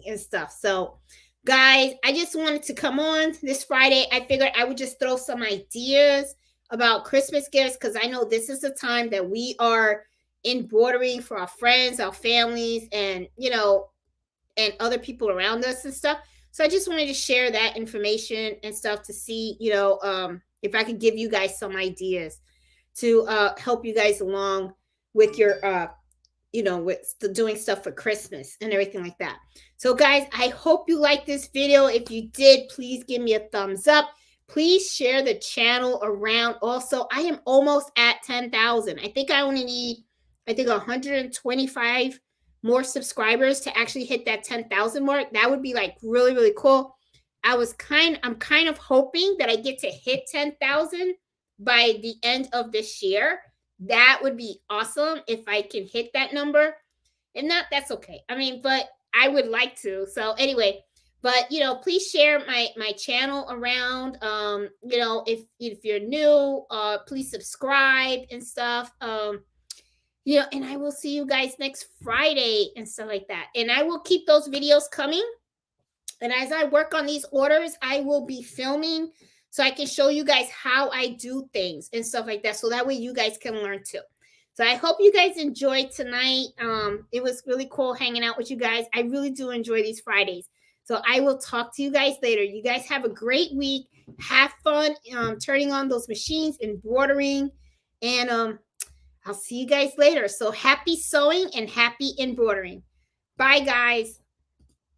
And stuff. So guys, I just wanted to come on this Friday. I figured I would just throw some ideas about Christmas gifts, because I know this is the time that we are embroidering for our friends, our families, and, and other people around us and stuff. So I just wanted to share that information and stuff to see, if I could give you guys some ideas to help you guys along with your with doing stuff for Christmas and everything like that. So guys, I hope you like this video. If you did, please give me a thumbs up. Please share the channel around. Also, I am almost at 10,000. I think I only need 125 more subscribers to actually hit that 10,000 mark. That would be like really, really cool. I'm kind of hoping that I get to hit 10,000 by the end of this year. That would be awesome if I can hit that number. If not, that's okay. I mean, but I would like to. So anyway, but please share my channel around. If you're new, please subscribe and stuff. And I will see you guys next Friday and stuff like that. And I will keep those videos coming. And as I work on these orders, I will be filming so I can show you guys how I do things and stuff like that. So that way you guys can learn too. So I hope you guys enjoyed tonight. It was really cool hanging out with you guys. I really do enjoy these Fridays. So I will talk to you guys later. You guys have a great week. Have fun turning on those machines, embroidering, and I'll see you guys later. So happy sewing and happy embroidering. Bye, guys.